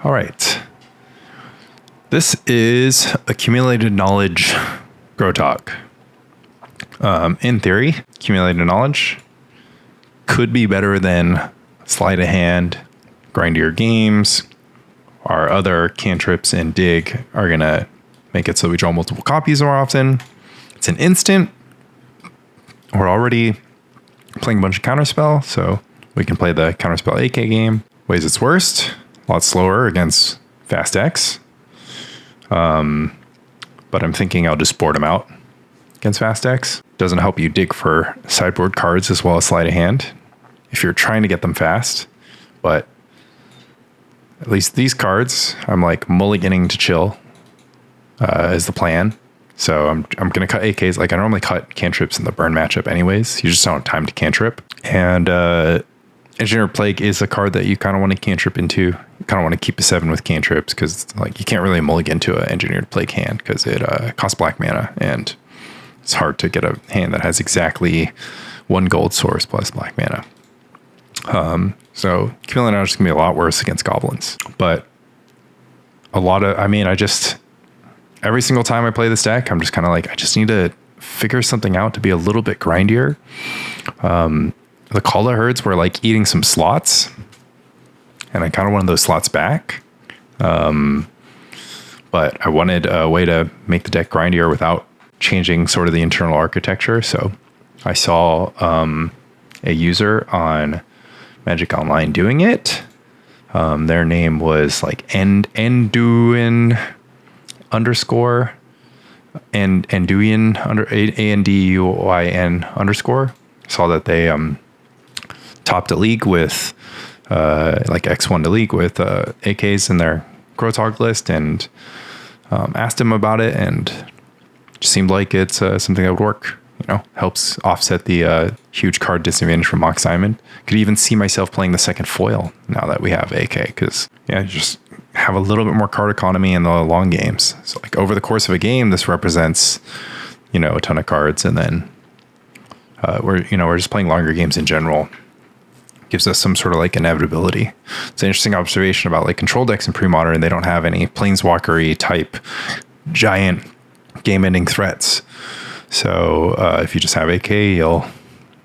All right. This is Accumulated Knowledge Gro-a-tog. In theory, Accumulated Knowledge could be better than Sleight of Hand, Grind Your Games. Our other cantrips and Dig are going to make it so we draw multiple copies more often. It's an instant. We're already playing a bunch of Counterspell, so we can play the Counterspell AK game. Ways it's worst, a lot slower against Fast X. But I'm thinking I'll just board them out against Fast X. Doesn't help you dig for sideboard cards as well as Sleight of Hand if you're trying to get them fast. But at least these cards, I'm like mulliganing to chill is the plan. So I'm going to cut AKs. Like I normally cut cantrips in the burn matchup anyways. You just don't have time to cantrip. And Engineered Plague is a card that you kind of want to cantrip into. You kind of want to keep a 7 with cantrips because like you can't really mulligan to an Engineered Plague hand because it costs black mana and it's hard to get a hand that has exactly 1 gold source plus black mana. So Accumulated Knowledge is going to be a lot worse against goblins. But every single time I play this deck, I'm just kind of like, I just need to figure something out to be a little bit grindier. The Kala herds were like eating some slots, and I kind of wanted those slots back. But I wanted a way to make the deck grindier without changing sort of the internal architecture. So I saw a user on Magic Online doing it. Their name was like Anduin underscore and Anduin under ANDUIN underscore. Saw that they topped a league with like X1 to league with AKs in their Gro-a-tog list, and asked him about it, and it seemed like it's something that would work. You know, helps offset the huge card disadvantage from Mox Diamond. Could even see myself playing the second foil now that we have AK, because you just have a little bit more card economy in the long games. So like over the course of a game, this represents, a ton of cards, and then we're just playing longer games in general. Gives us some sort of like inevitability. It's an interesting observation about like control decks in Premodern. They don't have any planeswalker-y type giant game-ending threats. So if you just have AK, you'll,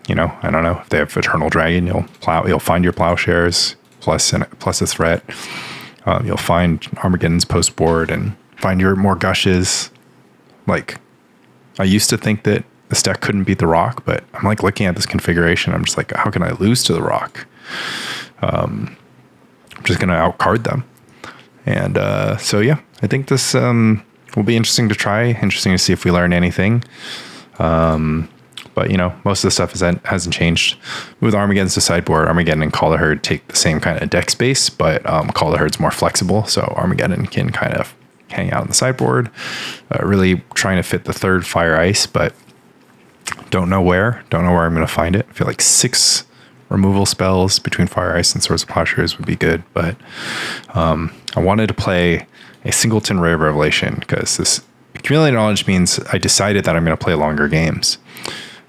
I don't know, if they have Eternal Dragon, you'll find your Plowshares plus a threat. You'll find Armageddon's post board and find your more Gushes. Like, I used to think that this deck couldn't beat the Rock, but I'm like looking at this configuration, I'm just like, how can I lose to the Rock? I'm just going to outcard them. And so yeah, I think this will be interesting to try. Interesting to see if we learn anything. But most of the stuff hasn't changed. With Armageddon's to sideboard, Armageddon and Kala Herd take the same kind of deck space, but Kala Herd's more flexible, so Armageddon can kind of hang out on the sideboard. Really trying to fit the third Fire Ice, but don't know where I'm going to find it. I feel like 6 removal spells between Fire Ice and Swords of Plowshares would be good, but I wanted to play a Singleton Ray of Revelation because this Accumulated Knowledge means I decided that I'm going to play longer games.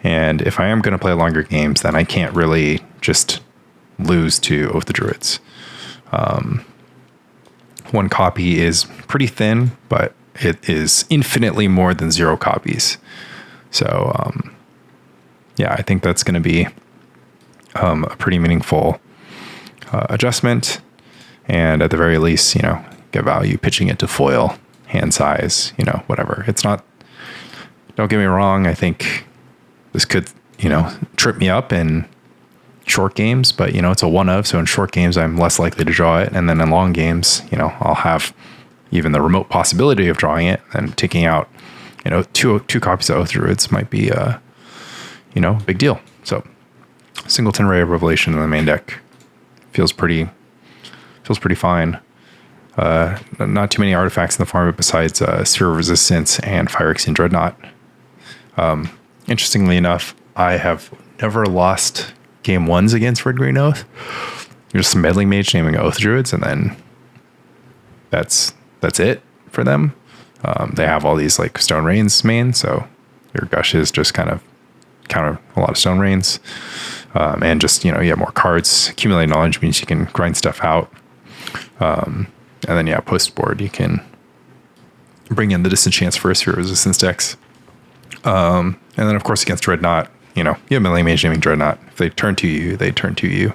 And if I am going to play longer games, then I can't really just lose to Oath of Druids. 1 copy is pretty thin, but it is infinitely more than 0 copies. So, I think that's going to be a pretty meaningful adjustment. And at the very least, get value pitching it to foil, hand size, whatever. It's not, don't get me wrong, I think this could, trip me up in short games, but, it's a one of, so in short games, I'm less likely to draw it. And then in long games, I'll have even the remote possibility of drawing it, and taking out, two copies of Oath Druids might be a, big deal. So Singleton Ray of Revelation in the main deck feels pretty fine. Not too many artifacts in the format besides Sphere of Resistance and Phyrexian Dreadnought. Interestingly enough, I have never lost game 1s against Red Green Oath. You're just a Meddling Mage naming Oath Druids, and then that's it for them. They have all these like Stone Rains main, so your Gushes just kind of counter a lot of Stone Rains. And just, you have more cards. Accumulated Knowledge means you can grind stuff out. And then, yeah, post board, you can bring in the Disenchants for your resistance decks. And then, of course, against Dreadnought, you have Meddling Mage naming Dreadnought. If they turn to you, they turn to you.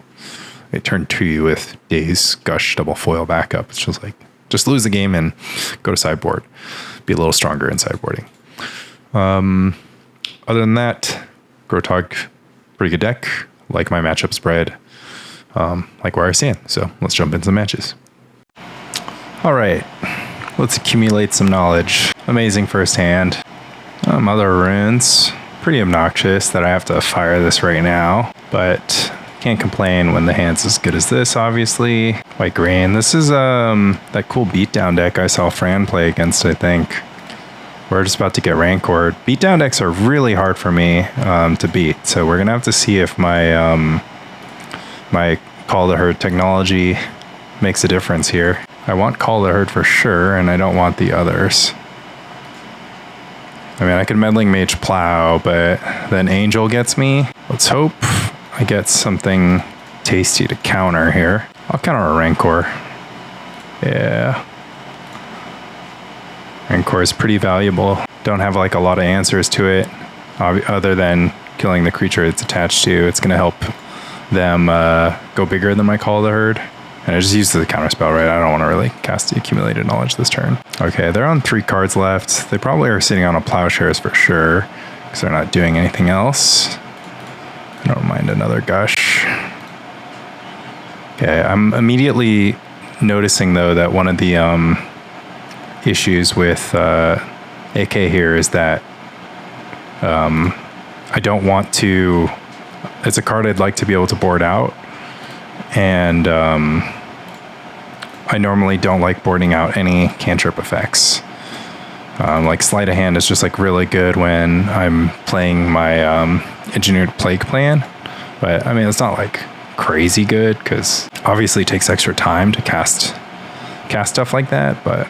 They turn to you with Daze, Gush, double foil backup. It's just like, just lose the game and go to sideboard. Be a little stronger in sideboarding. Other than that, Gro-a-tog, pretty good deck. Like my matchup spread. Like where I stand. So let's jump into some matches. All right. Let's accumulate some knowledge. Amazing first hand. Mother of Runes. Pretty obnoxious that I have to fire this right now. But can't complain when the hand's as good as this, obviously. White green. This is that cool beatdown deck I saw Fran play against, I think. We're just about to get Rancored. Beatdown decks are really hard for me to beat. So we're going to have to see if my my Call the Herd technology makes a difference here. I want Call the Herd for sure, and I don't want the others. I mean, I could Meddling Mage Plow, but then Angel gets me. Let's hope I get something tasty to counter here. I'll counter a Rancor. Yeah. Rancor is pretty valuable. Don't have like a lot of answers to it other than killing the creature it's attached to. It's going to help them go bigger than my Call the Herd. And I just used the counterspell, right? I don't want to really cast the Accumulated Knowledge this turn. Okay, they're on 3 cards left. They probably are sitting on a Plowshares for sure because they're not doing anything else. I don't mind another Gush. Okay, I'm immediately noticing though that one of the issues with AK here is that I don't want to. It's a card I'd like to be able to board out, and I normally don't like boarding out any cantrip effects. Like Sleight of Hand is just like really good when I'm playing my Engineered Plague plan, but I mean it's not like crazy good because obviously it takes extra time to cast stuff like that, but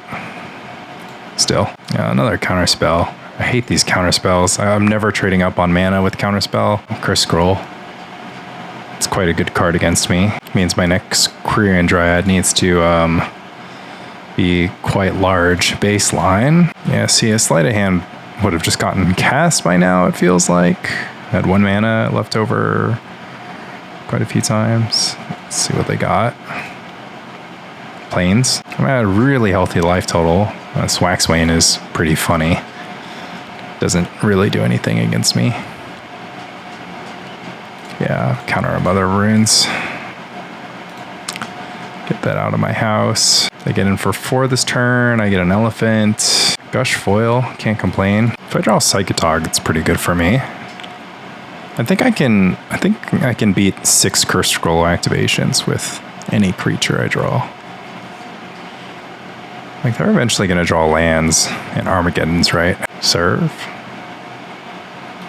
still. Yeah, another Counterspell. I hate these Counterspells. I'm never trading up on mana with Counterspell. Curse Scroll. It's quite a good card against me. It means my next Quirion Dryad needs to be quite large baseline. Yeah, see, a Sleight of Hand would have just gotten cast by now, it feels like. Had 1 mana left over quite a few times. Let's see what they got. Plains. I'm at a really healthy life total. Swaxwain is pretty funny. Doesn't really do anything against me. Yeah, counter a Mother of Runes. Get that out of my house. They get in for 4 this turn. I get an Elephant. Gush foil, can't complain. If I draw Psychatog, it's pretty good for me. I think I can beat 6 Curse Scroll activations with any creature I draw. Like, they're eventually going to draw lands and Armageddons, right? Serve.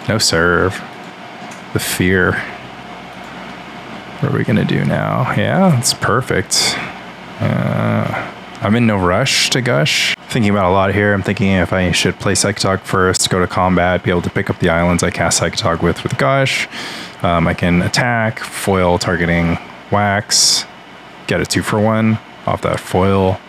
No serve. The Fear. What are we going to do now? Yeah, it's perfect. I'm in no rush to Gush. Thinking about a lot here. I'm thinking if I should play Psychatog first, go to combat, be able to pick up the islands I cast Psychatog with Gush. I can attack, foil targeting Wax, get a 2-for-1 off that foil.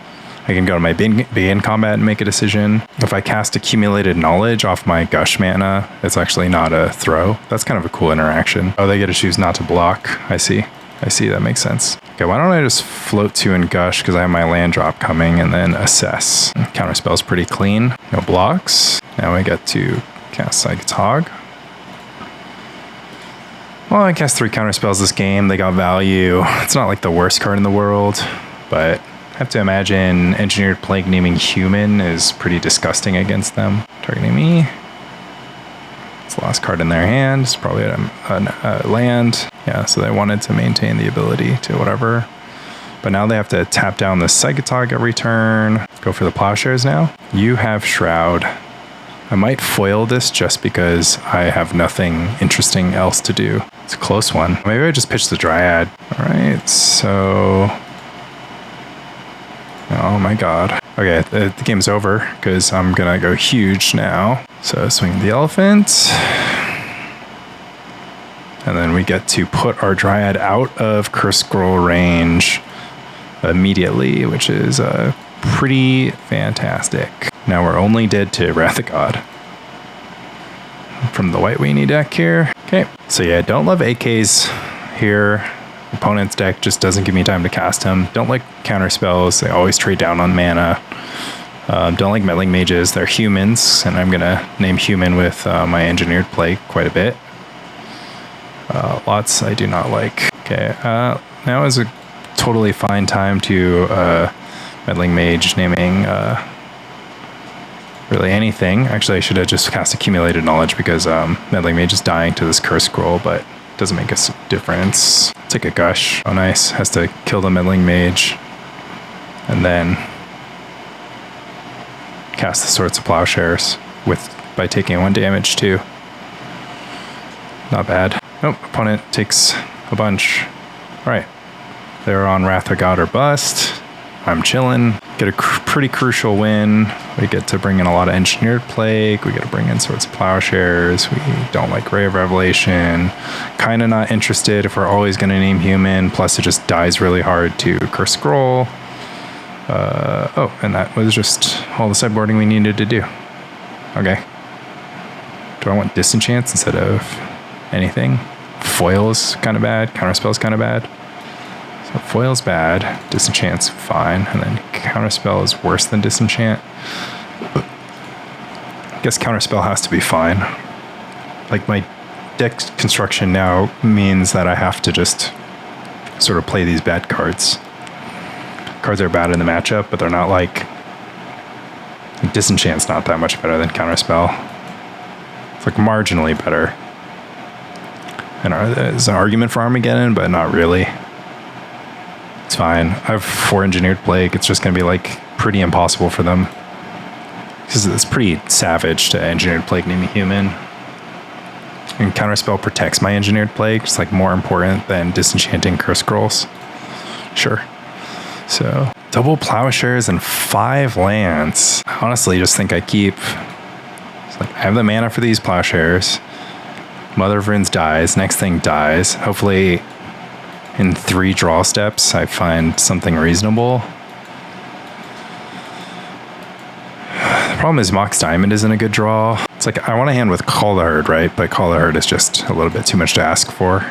I can go to my begin combat and make a decision. If I cast Accumulated Knowledge off my Gush mana, it's actually not a throw. That's kind of a cool interaction. Oh, they get to choose not to block. I see. That makes sense. Okay, why don't I just float 2 and Gush because I have my land drop coming and then assess. Counterspell's pretty clean. No blocks. Now I get to cast Psychatog. Well, I cast 3 counterspells this game. They got value. It's not like the worst card in the world, but I have to imagine Engineered Plague naming Human is pretty disgusting against them. Targeting me. It's the last card in their hand. It's probably a land. Yeah, so they wanted to maintain the ability to whatever. But now they have to tap down the Psychatog every turn. Go for the Plowshares now. You have Shroud. I might foil this just because I have nothing interesting else to do. It's a close one. Maybe I just pitch the Dryad. All right, so... Oh my god. Okay, the game's over because I'm gonna go huge now. So swing the Elephant. And then we get to put our Dryad out of Curse Scroll range. immediately, which is pretty fantastic. Now we're only dead to Wrath of God from the White Weenie deck here. Okay, so yeah, don't love AKs here. Opponent's deck just doesn't give me time to cast him. Don't like counter spells. They always trade down on mana. Don't like Meddling Mages. They're humans, and I'm going to name human with my Engineered Plague quite a bit. Lots I do not like. Okay, now is a totally fine time to Meddling Mage naming really anything. Actually, I should have just cast Accumulated Knowledge because Meddling Mage is dying to this Curse Scroll, but it doesn't make a difference. Take a Gush. Oh, nice. Has to kill the Meddling Mage. And then cast the Swords of Plowshares by taking 1 damage too. Not bad. Nope, opponent takes a bunch. Alright. They're on Wrath of God or Bust. I'm chilling. Get a pretty crucial win. We get to bring in a lot of Engineered Plague. We get to bring in Swords of Plowshares. We don't like Ray of Revelation. Kind of not interested if we're always going to name human. Plus it just dies really hard to Curse Scroll. Oh, and that was just all the sideboarding we needed to do. Okay. Do I want Disenchants instead of anything? Foil's kind of bad. Counterspell's kind of bad. So Foil's bad. Disenchant's fine. And then Counterspell is worse than Disenchant. I guess Counterspell has to be fine. Like, my deck construction now means that I have to just sort of play these bad cards. Cards are bad in the matchup, but they're not like... Disenchant's not that much better than Counterspell. It's like marginally better. And there's an argument for Armageddon, but not really. It's fine. I have 4 Engineered Plague. It's just going to be like pretty impossible for them. Because it's pretty savage to Engineered Plague naming human. And Counterspell protects my Engineered Plague. It's like more important than disenchanting Curse Scrolls. Sure. So, double Plowshares and 5 lands. I honestly just think I keep... It's like, I have the mana for these Plowshares. Mother of Runes dies. Next thing dies. Hopefully, in 3 draw steps, I find something reasonable. The problem is Mox Diamond isn't a good draw. It's like, I want a hand with Call the Herd, right? But Call the Herd is just a little bit too much to ask for.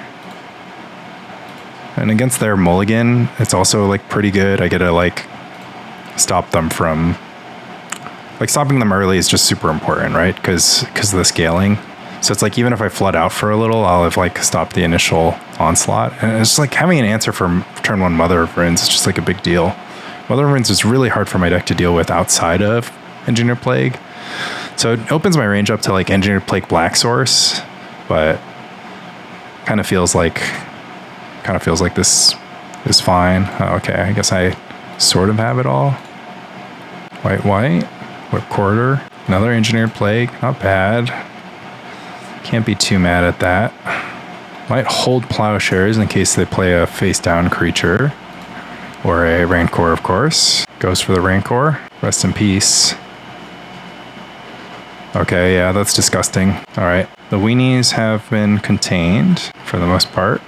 And against their mulligan, it's also like pretty good. I get to like stop them from... Like stopping them early is just super important, right? Because of the scaling. So it's like even if I flood out for a little, I'll have like stopped the initial onslaught. And it's like having an answer for turn 1 Mother of Runes is just like a big deal. Mother of Runes is really hard for my deck to deal with outside of Engineered Plague. So it opens my range up to like Engineered Plague Black Source, but kind of feels like this is fine. Oh, okay, I guess I sort of have it all. White, Whip Corridor, another Engineered Plague, not bad. Can't be too mad at that. Might hold Plowshares in case they play a face-down creature. Or a Rancor, of course. Goes for the Rancor. Rest in peace. Okay, yeah, that's disgusting. Alright, the weenies have been contained for the most part.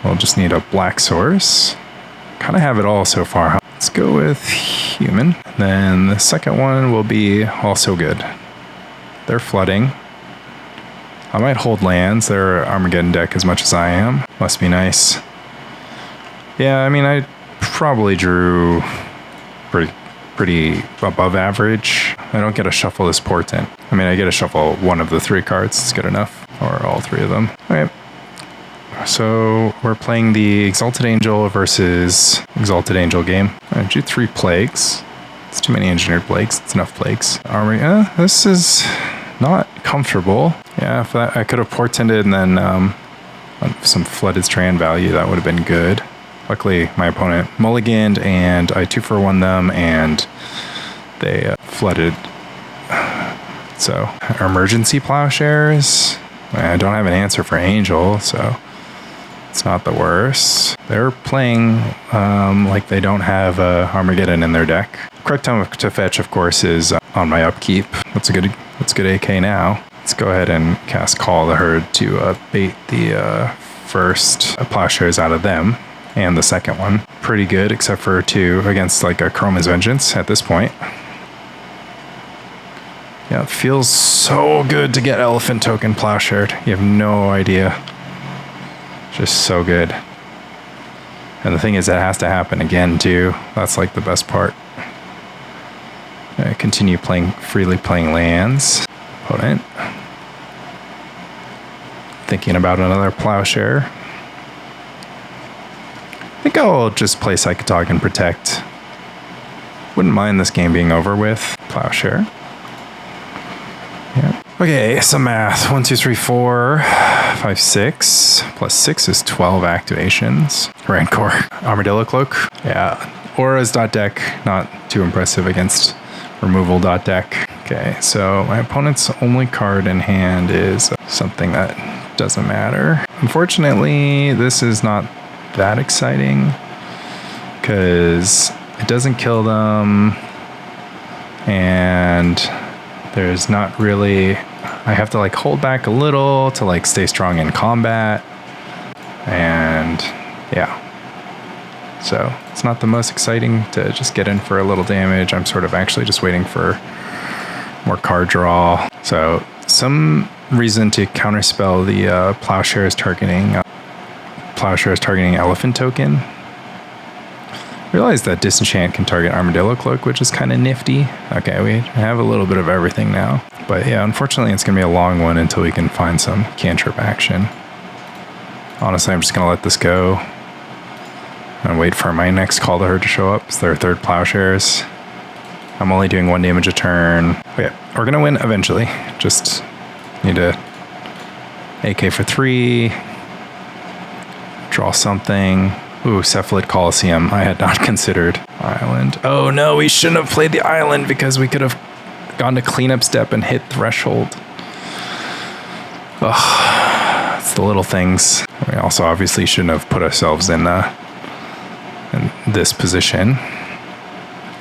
We'll just need a black source. Kind of have it all so far. Let's go with human. Then the second one will be also good. They're flooding. I might hold lands. They're Armageddon deck as much as I am. Must be nice. Yeah, I mean, I probably drew pretty above average. I don't get to shuffle this Portent. I mean, I get to shuffle one of the 3 cards. It's good enough. Or all 3 of them. All right. So we're playing the Exalted Angel versus Exalted Angel game. I drew 3 plagues. It's too many Engineered Plagues. It's enough plagues. This is not comfortable. Yeah, if I could have portended and then some Flooded Strand value, that would have been good. Luckily, my opponent mulliganed, and I 2-for-1 them, and they flooded. So, Emergency Plowshares. I don't have an answer for Angel, so it's not the worst. They're playing like they don't have Armageddon in their deck. Correct time to fetch, of course, is on my upkeep. That's a good AK now. Let's go ahead and cast Call the Herd to bait the first Plowshares out of them. and the second one. Pretty good, except for 2 against like a Chroma's Vengeance at this point. Yeah, it feels so good to get Elephant Token Plowshared. You have no idea. Just so good. And the thing is, that has to happen again too. That's like the best part. Continue freely playing lands. Portent. Thinking about another Plowshare. I think I'll just play Psychatog and Protect. Wouldn't mind this game being over with. Plowshare. Yeah. Okay, some math. 1, 2, 3, 4, 5, 6. Plus 6 is 12 activations. Rancor. Armadillo Cloak. Yeah. Auras.deck. Not too impressive against removal.deck. Okay, so my opponent's only card in hand is something that doesn't matter. Unfortunately, this is not that exciting because it doesn't kill them, and there's not really, I have to like hold back a little to like stay strong in combat, and yeah, so it's not the most exciting to just get in for a little damage. I'm sort of actually just waiting for more card draw. So some reason to counterspell the Plowshares targeting Elephant Token. Realize that Disenchant can target Armadillo Cloak, which is kind of nifty. Okay, we have a little bit of everything now. But yeah, unfortunately, it's going to be a long one until we can find some cantrip action. Honestly, I'm just going to let this go and wait for my next Call to Herd to show up. It's their third Plowshares. I'm only doing 1 damage a turn. Okay, we're going to win eventually. Just need to AK for 3. Draw something. Ooh, Cephalid Coliseum. I had not considered island. Oh no, we shouldn't have played the island because we could have gone to cleanup step and hit threshold. Ugh, it's the little things. We also obviously shouldn't have put ourselves in this position.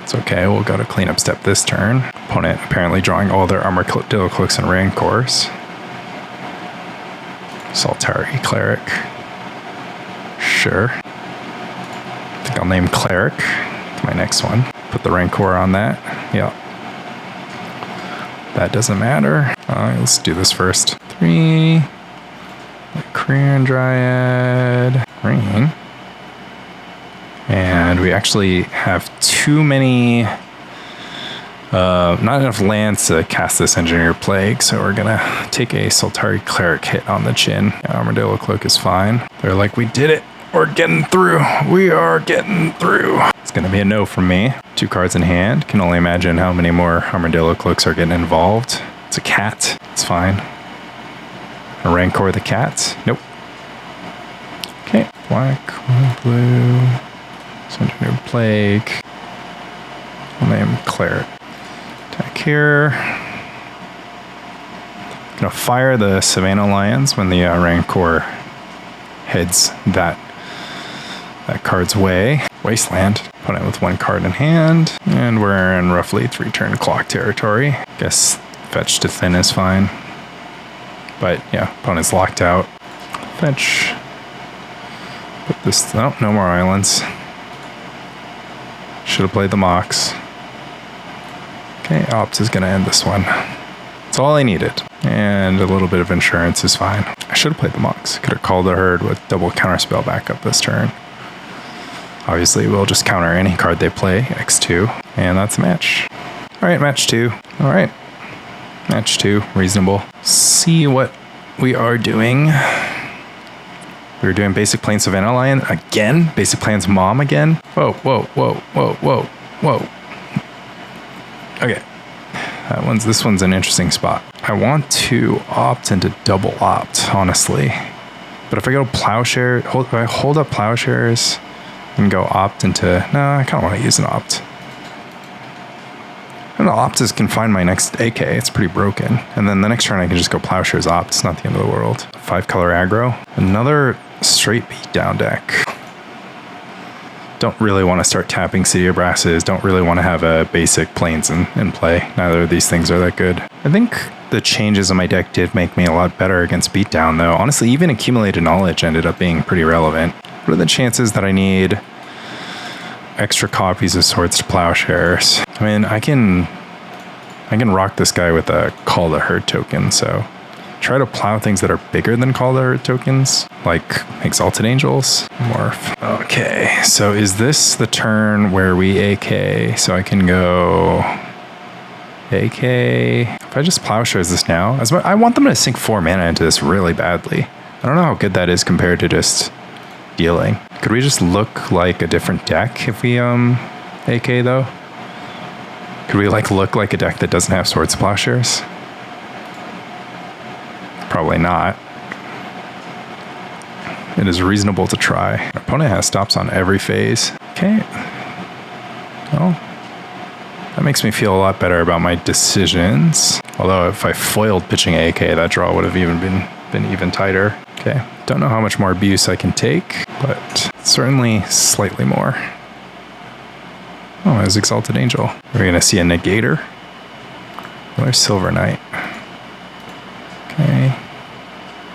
It's okay, we'll go to cleanup step this turn. Opponent apparently drawing all their Armadillo Cloaks and Rancors. Solitary Cleric. Sure. I think I'll name Cleric to my next one. Put the Rancor on that. Yeah. That doesn't matter. Let's do this first. 3. Quirion Dryad. Green. And we actually have too many, not enough lands to cast this Engineer Plague, so we're gonna take a Solitary Cleric hit on the chin. Armadillo Cloak is fine. They're like, we did it. We're getting through. We are getting through. It's gonna be a no from me. 2 cards in hand. Can only imagine how many more Armadillo Cloaks are getting involved. It's a cat. It's fine. A Rancor the cat. Nope. Okay. Black, blue. Engineer Plague. I'll name Cleric. Attack here. Gonna fire the Savannah Lions when the Rancor heads that card's way. Wasteland. Put it with 1 card in hand. And we're in roughly 3-turn clock territory. Guess fetch to thin is fine. But yeah, opponent's locked out. Fetch. Put this. Oh, no more islands. Should have played the Mox. Okay, Opt is going to end this one. That's all I needed. And a little bit of insurance is fine. I should have played the Mox. Could have called the Herd with double Counterspell backup this turn. Obviously, we'll just counter any card they play, X2. And that's a match. All right, match 2. All right. Match 2, reasonable. See what we are doing. We were doing Basic Plains Savannah Lion again? Basic Plains Mom again? Whoa, whoa, whoa, whoa, whoa, whoa. Okay. This one's an interesting spot. I want to opt into double opt, honestly. But if I go Plowshare, if I hold up Plowshares and go opt into... No, I kind of want to use an opt. And the opt is can find my next AK. It's pretty broken. And then the next turn I can just go Plowshares opt. It's not the end of the world. 5-color aggro. Another straight beatdown deck. Don't really want to start tapping City of Brasses. Don't really want to have a basic Plains in play. Neither of these things are that good. I think the changes in my deck did make me a lot better against beatdown, though. Honestly, even Accumulated Knowledge ended up being pretty relevant. What are the chances that I need extra copies of Swords to Plowshares? I mean, I can rock this guy with a Call to Herd token, so try to plow things that are bigger than Call to Herd tokens, like Exalted Angels. Morph. Okay, so is this the turn where we AK? So I can go AK. If I just Plowshares this now, I want them to sink 4 mana into this really badly. I don't know how good that is compared to just dealing. Could we just look like a different deck if we AK though? Could we like look like a deck that doesn't have Swords to Plowshares? Probably not. It is reasonable to try. Our opponent has stops on every phase. Okay. Well, that makes me feel a lot better about my decisions. Although if I foiled pitching AK, that draw would have even been even tighter. Okay. Don't know how much more abuse I can take, but certainly slightly more. Oh, there's Exalted Angel. We're gonna see a Negator. Another Silver Knight. Okay.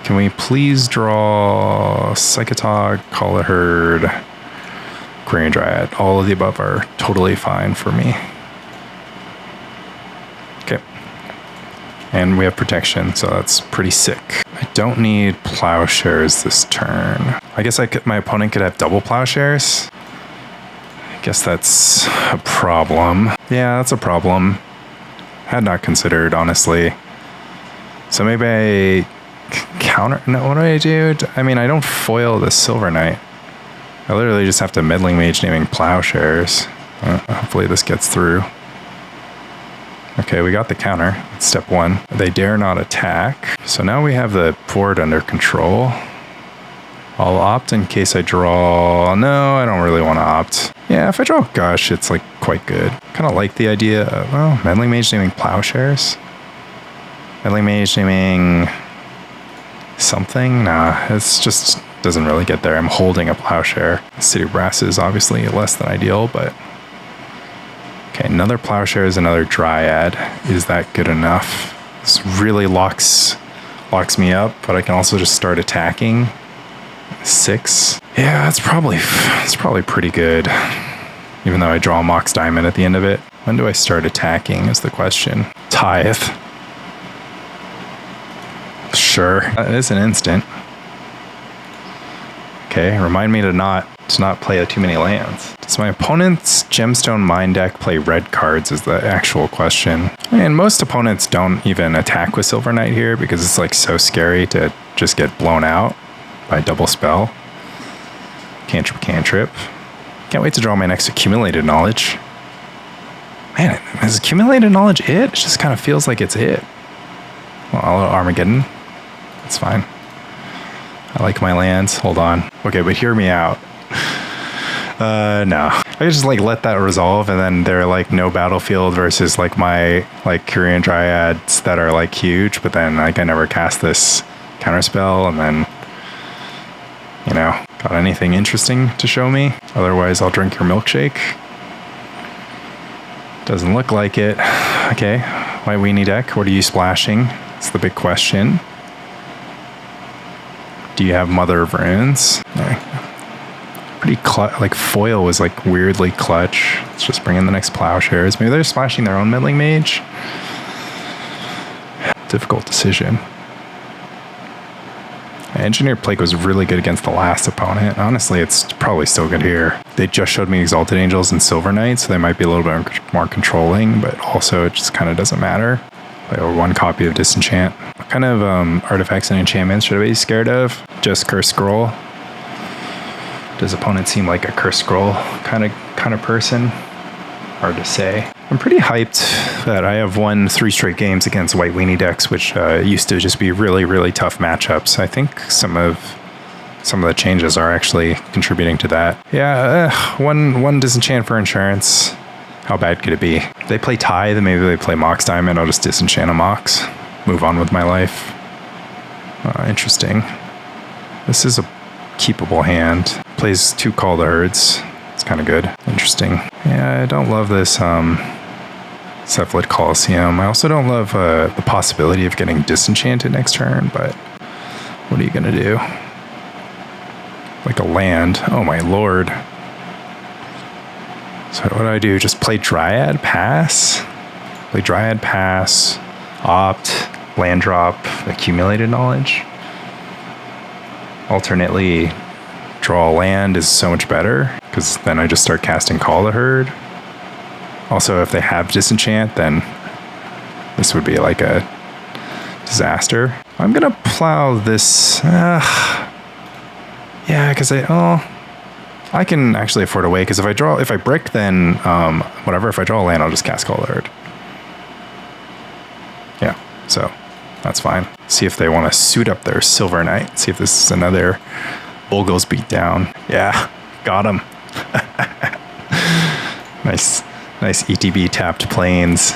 Can we please draw Psychatog, Call a Herd, Quirion Dryad? All of the above are totally fine for me. Okay. And we have protection, so that's pretty sick. I don't need Plowshares this turn. I guess my opponent could have double Plowshares. I guess that's a problem. Yeah, that's a problem. Had not considered, honestly. So maybe I counter... No, what do I do? I mean, I don't foil the Silver Knight. I literally just have to Meddling Mage naming Plowshares. Hopefully this gets through. Okay, we got the counter. That's step 1. They dare not attack. So now we have the board under control. I'll opt in case I draw... No, I don't really want to opt. Yeah, if I draw Gush, it's like quite good. Kind of like the idea of, well, Meddling Mage naming Plowshares. Meddling Mage naming something? Nah, it's just doesn't really get there. I'm holding a Plowshare. City Brass is obviously less than ideal, but... Okay, another Plowshare is another Dryad. Is that good enough? This really locks me up, but I can also just start attacking. 6. Yeah, it's probably pretty good. Even though I draw a Mox Diamond at the end of it. When do I start attacking is the question. Tithe. Sure. It is an instant. Okay, remind me to not play too many lands. Does my opponent's Gemstone Mine deck play red cards is the actual question. And most opponents don't even attack with Silver Knight here because it's like so scary to just get blown out by double spell. Cantrip, cantrip. Can't wait to draw my next Accumulated Knowledge. Man, is Accumulated Knowledge it? It just kind of feels like it's it. Well, I'll Armageddon. It's fine. I like my lands. Hold on. Okay, but hear me out. No. I just like let that resolve and then they're like no battlefield versus like my like Quirion Dryads that are like huge, but then like I never cast this Counterspell and then, you know, got anything interesting to show me? Otherwise I'll drink your milkshake. Doesn't look like it. Okay, White Weenie deck, what are you splashing? It's the big question. Do you have Mother of Runes? Yeah. Pretty like foil was like weirdly clutch. Let's just bring in the next Plowshares. Maybe they're splashing their own Meddling Mage. Difficult decision. Engineered Plague was really good against the last opponent. Honestly, it's probably still good here. They just showed me Exalted Angels and Silver Knight, so they might be a little bit more controlling, but also it just kind of doesn't matter. I have 1 copy of Disenchant. What kind of artifacts and enchantments should I be scared of? Just Cursed Scroll. Does opponent seem like a Cursed Scroll kind of person? Hard to say. I'm pretty hyped that I have won 3 straight games against White Weenie decks, which used to just be really, really tough matchups. I think some of the changes are actually contributing to that. Yeah, one Disenchant for insurance. How bad could it be? If they play Tithe, then maybe they play Mox Diamond. I'll just Disenchant a Mox. Move on with my life. Interesting. This is a keepable hand. Plays 2 Call to Herds. It's kind of good. Interesting. Yeah, I don't love this Cephalid Coliseum. I also don't love the possibility of getting disenchanted next turn, but what are you going to do? like a land. Oh my lord. So what do? Just play Dryad, pass? Play Dryad, pass, opt, land drop, accumulated knowledge. Alternately, draw a land is so much better, because then I just start casting Call the Herd. Also, if they have Disenchant, then this would be like a disaster. I'm gonna plow this. Yeah, because I can actually afford a way, because if I brick, then whatever. If I draw a land, I'll just cast Call the Herd. Yeah, so that's fine. See if they want to suit up their Silver Knight. See if this is another Bulgos beat down. Yeah, got him. Nice ETB tapped plains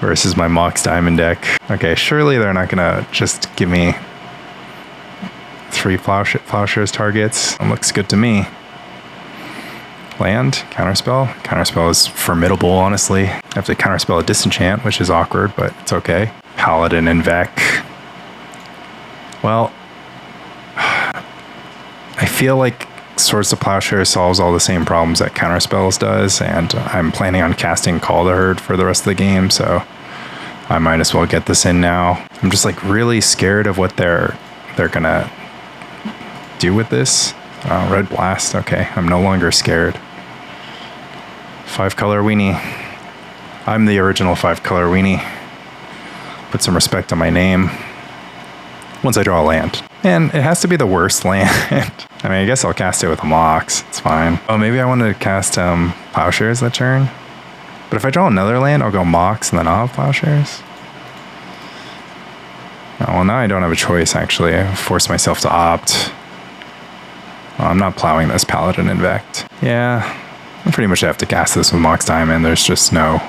versus my Mox Diamond deck. Okay, surely they're not gonna just give me 3 Plowshares targets. It looks good to me. Land, Counterspell. Counterspell is formidable, honestly. I have to Counterspell a Disenchant, which is awkward, but it's okay. Paladin and Vec. Well, I feel like Swords to Plowshares solves all the same problems that Counterspells does, and I'm planning on casting Call the Herd for the rest of the game, so I might as well get this in now. I'm just like really scared of what they're gonna do with this. Red Blast. Okay, I'm no longer scared. 5-color weenie. I'm the original 5-color weenie. Put some respect on my name. Once I draw a land. And it has to be the worst land. I mean, I guess I'll cast it with a Mox. It's fine. Oh, maybe I wanted to cast Plowshares that turn. But if I draw another land, I'll go Mox and then I'll have Plowshares. Oh, well, now I don't have a choice, actually. I forced myself to opt. Oh, I'm not plowing this Paladin and Vect. Yeah, I pretty much have to cast this with Mox Diamond. There's just no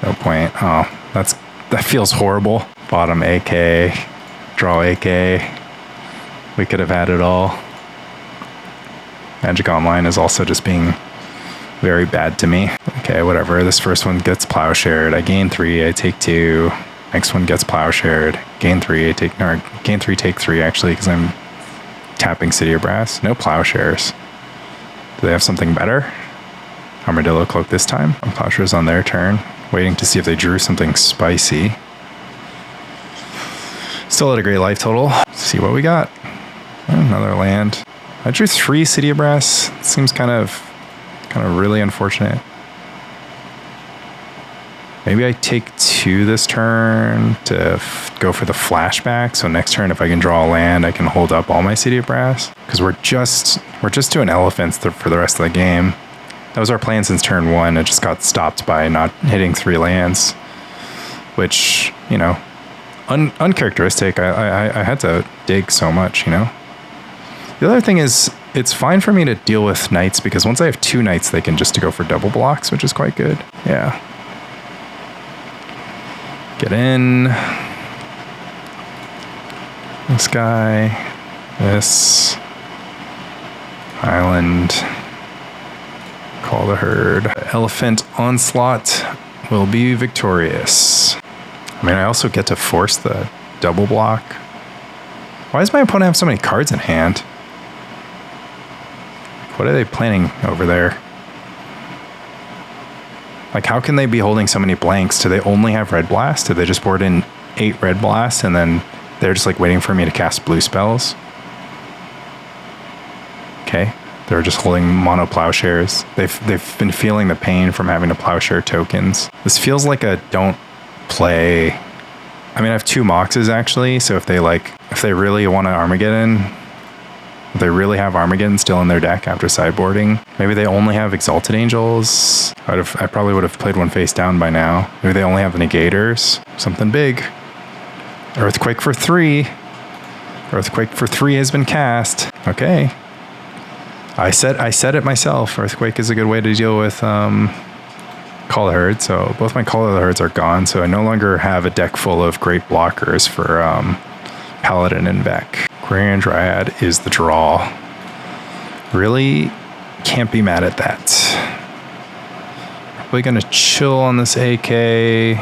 point. Oh, that feels horrible. Bottom AK, draw AK. We could have had it all. Magic Online is also just being very bad to me. Okay, whatever. This first one gets Plowshared. I gain 3, I take 2. Next one gets Plowshared. Gain 3, gain 3, take 3 actually, because I'm tapping City of Brass. No Plowshares. Do they have something better? Armadillo Cloak this time. Plowshares on their turn. Waiting to see if they drew something spicy. Still at a great life total. Let's see what we got. Another land. I drew 3 City of Brass. It seems kind of really unfortunate. Maybe I take 2 this turn to go for the flashback. So next turn, if I can draw a land, I can hold up all my City of Brass. Because we're just doing elephants for the rest of the game. That was our plan since turn 1. It just got stopped by not hitting 3 lands, which, you know, uncharacteristic. I had to dig so much, you know. The other thing is, it's fine for me to deal with knights because once I have 2 knights, they can just go for double blocks, which is quite good. Yeah. Get in. This guy. This. Island. Call the Herd. Elephant Onslaught will be victorious. I mean, I also get to force the double block. Why does my opponent have so many cards in hand? What are they planning over there? Like, how can they be holding so many blanks? Do they only have Red Blast? Did they just board in 8 Red Blasts and then they're just like waiting for me to cast blue spells? Okay. They're just holding mono Plowshares. They've been feeling the pain from having to Plowshare tokens. This feels like a don't play. I mean, I have 2 Moxes actually, so if they really want to Armageddon, if they really have Armageddon still in their deck after sideboarding, maybe they only have Exalted Angels. I probably would have played one face down by now. Maybe they only have the Negators. Something big. Earthquake for 3. Earthquake for 3 has been cast. Okay. I said it myself. Earthquake is a good way to deal with Call the Herd. So both my Call the Herds are gone. So I no longer have a deck full of great blockers for Paladin and Vec. Quirion Dryad is the draw. Really can't be mad at that. Probably gonna chill on this AK.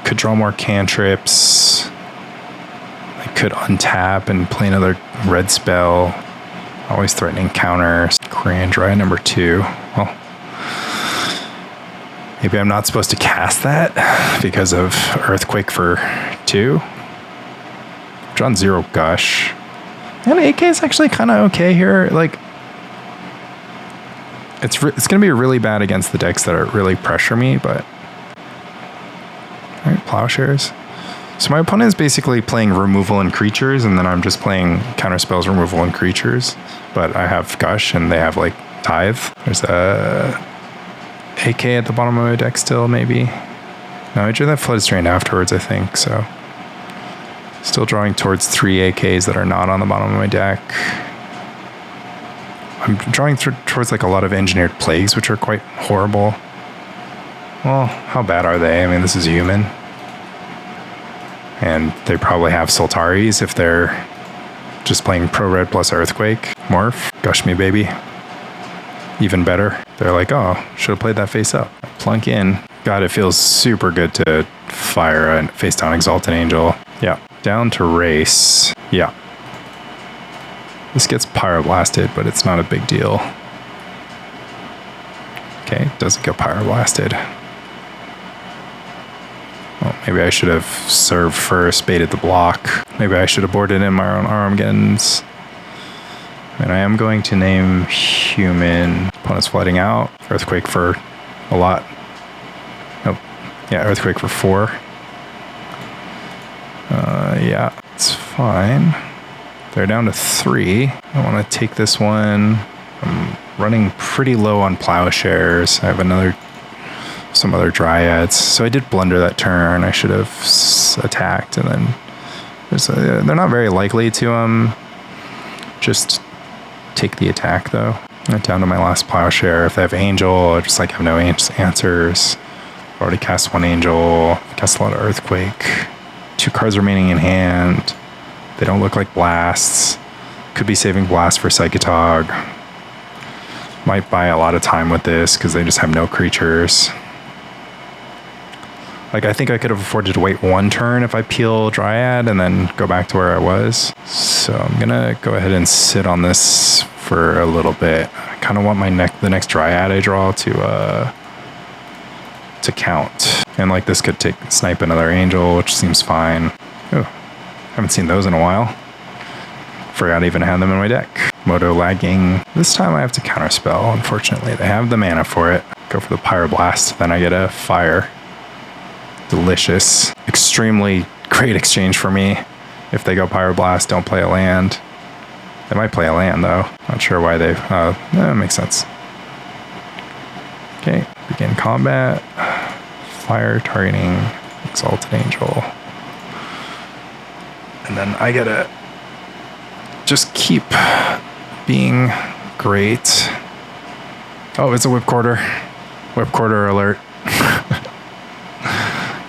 Could draw more cantrips. I could untap and play another red spell. Always threatening counters. Quirion Dryad number 2. Well, maybe I'm not supposed to cast that because of Earthquake for 2. Drawn 0 Gush. And AK is actually kind of okay here. Like, it's going to be really bad against the decks that are really pressure me, but... All right, Plowshares. So my opponent is basically playing removal and creatures, and then I'm just playing counterspells, removal, and creatures. But I have Gush, and they have, like, Tithe. There's a AK at the bottom of my deck still, maybe. No, I drew that Flooded Strand afterwards, I think, so... Still drawing towards 3 AKs that are not on the bottom of my deck. I'm drawing towards like a lot of Engineered Plagues, which are quite horrible. Well, how bad are they? I mean, this is human. And they probably have Sultaris if they're just playing Pro Red plus Earthquake. Morph, Gush me, baby. Even better. They're like, oh, should have played that face up. Plunk in. God, it feels super good to fire a face down Exalted Angel. Yeah. Down to race. Yeah. This gets pyroblasted, but it's not a big deal. Okay, doesn't get pyroblasted. Well, maybe I should have served first, baited the block. Maybe I should have boarded in my own Armageddons. And I am going to name human. Opponent's flooding out. Earthquake for a lot. Nope. Yeah, Earthquake for 4. Yeah, it's fine. They're down to 3. I want to take this one. I'm running pretty low on Plowshares. I have some other Dryads. So I did blunder that turn. I should have attacked, and then they're not very likely to just take the attack though. I'm down to my last Plowshare. If they have Angel, I just like have no answers. I've already cast 1 Angel. Cast a lot of Earthquake. 2 cards remaining in hand. They don't look like blasts. Could be saving blast for Psychatog. Might buy a lot of time with this because they just have no creatures. Like, I think I could have afforded to wait 1 turn if I peel Dryad and then go back to where I was. So I'm gonna go ahead and sit on this for a little bit. I kind of want the next Dryad I draw to count. And like this could snipe another Angel, which seems fine. Oh, haven't seen those in a while. Forgot I even had them in my deck. Moto lagging. This time I have to counterspell, unfortunately. They have the mana for it. Go for the Pyroblast, then I get a fire. Delicious. Extremely great exchange for me. If they go Pyroblast, don't play a land. They might play a land though. Not sure why they... that makes sense. Okay, begin combat. Fire targeting Exalted Angel. And then I gotta just keep being great. Oh, it's a Whip Quarter. Whip Quarter alert.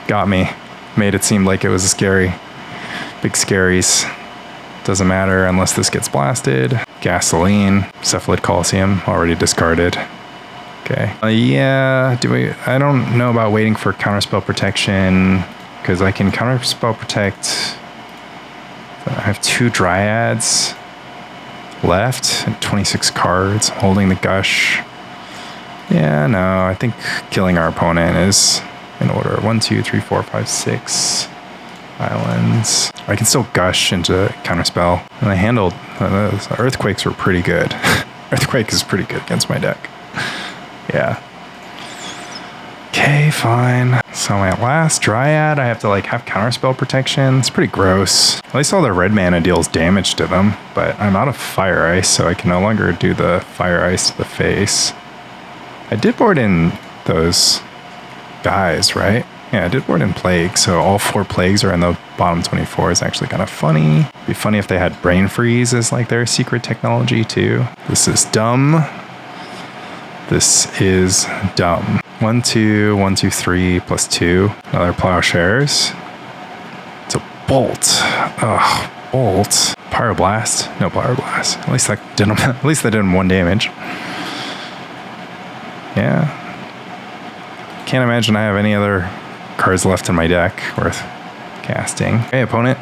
Got me. Made it seem like it was scary. Big scaries. Doesn't matter unless this gets blasted. Gasoline. Cephalid Coliseum. Already discarded. Okay. Yeah, I don't know about waiting for Counterspell Protection, because I can Counterspell Protect. I have 2 Dryads left and 26 cards, holding the Gush. Yeah, no, I think killing our opponent is in order. 1, 2, 3, 4, 5, 6 islands. I can still Gush into Counterspell. And I handled, those Earthquakes were pretty good. Earthquake is pretty good against my deck. Yeah. Okay, fine. So my last Dryad, I have to like have Counterspell Protection. It's pretty gross. At least all the red mana deals damage to them, but I'm out of Fire Ice, so I can no longer do the Fire Ice to the face. I did board in those guys, right? Yeah, I did board in Plague, so all 4 Plagues are in the bottom 24 is actually kind of funny. It'd be funny if they had Brain Freeze as like their secret technology too. This is dumb. This is dumb. 1, 2, 1, 2, 3 plus 2. Another Plowshares. It's a Bolt. Ugh, Bolt. Pyroblast. No Pyroblast. At least that did him. At least that did him 1 damage. Yeah. Can't imagine I have any other cards left in my deck worth casting. Okay, opponent.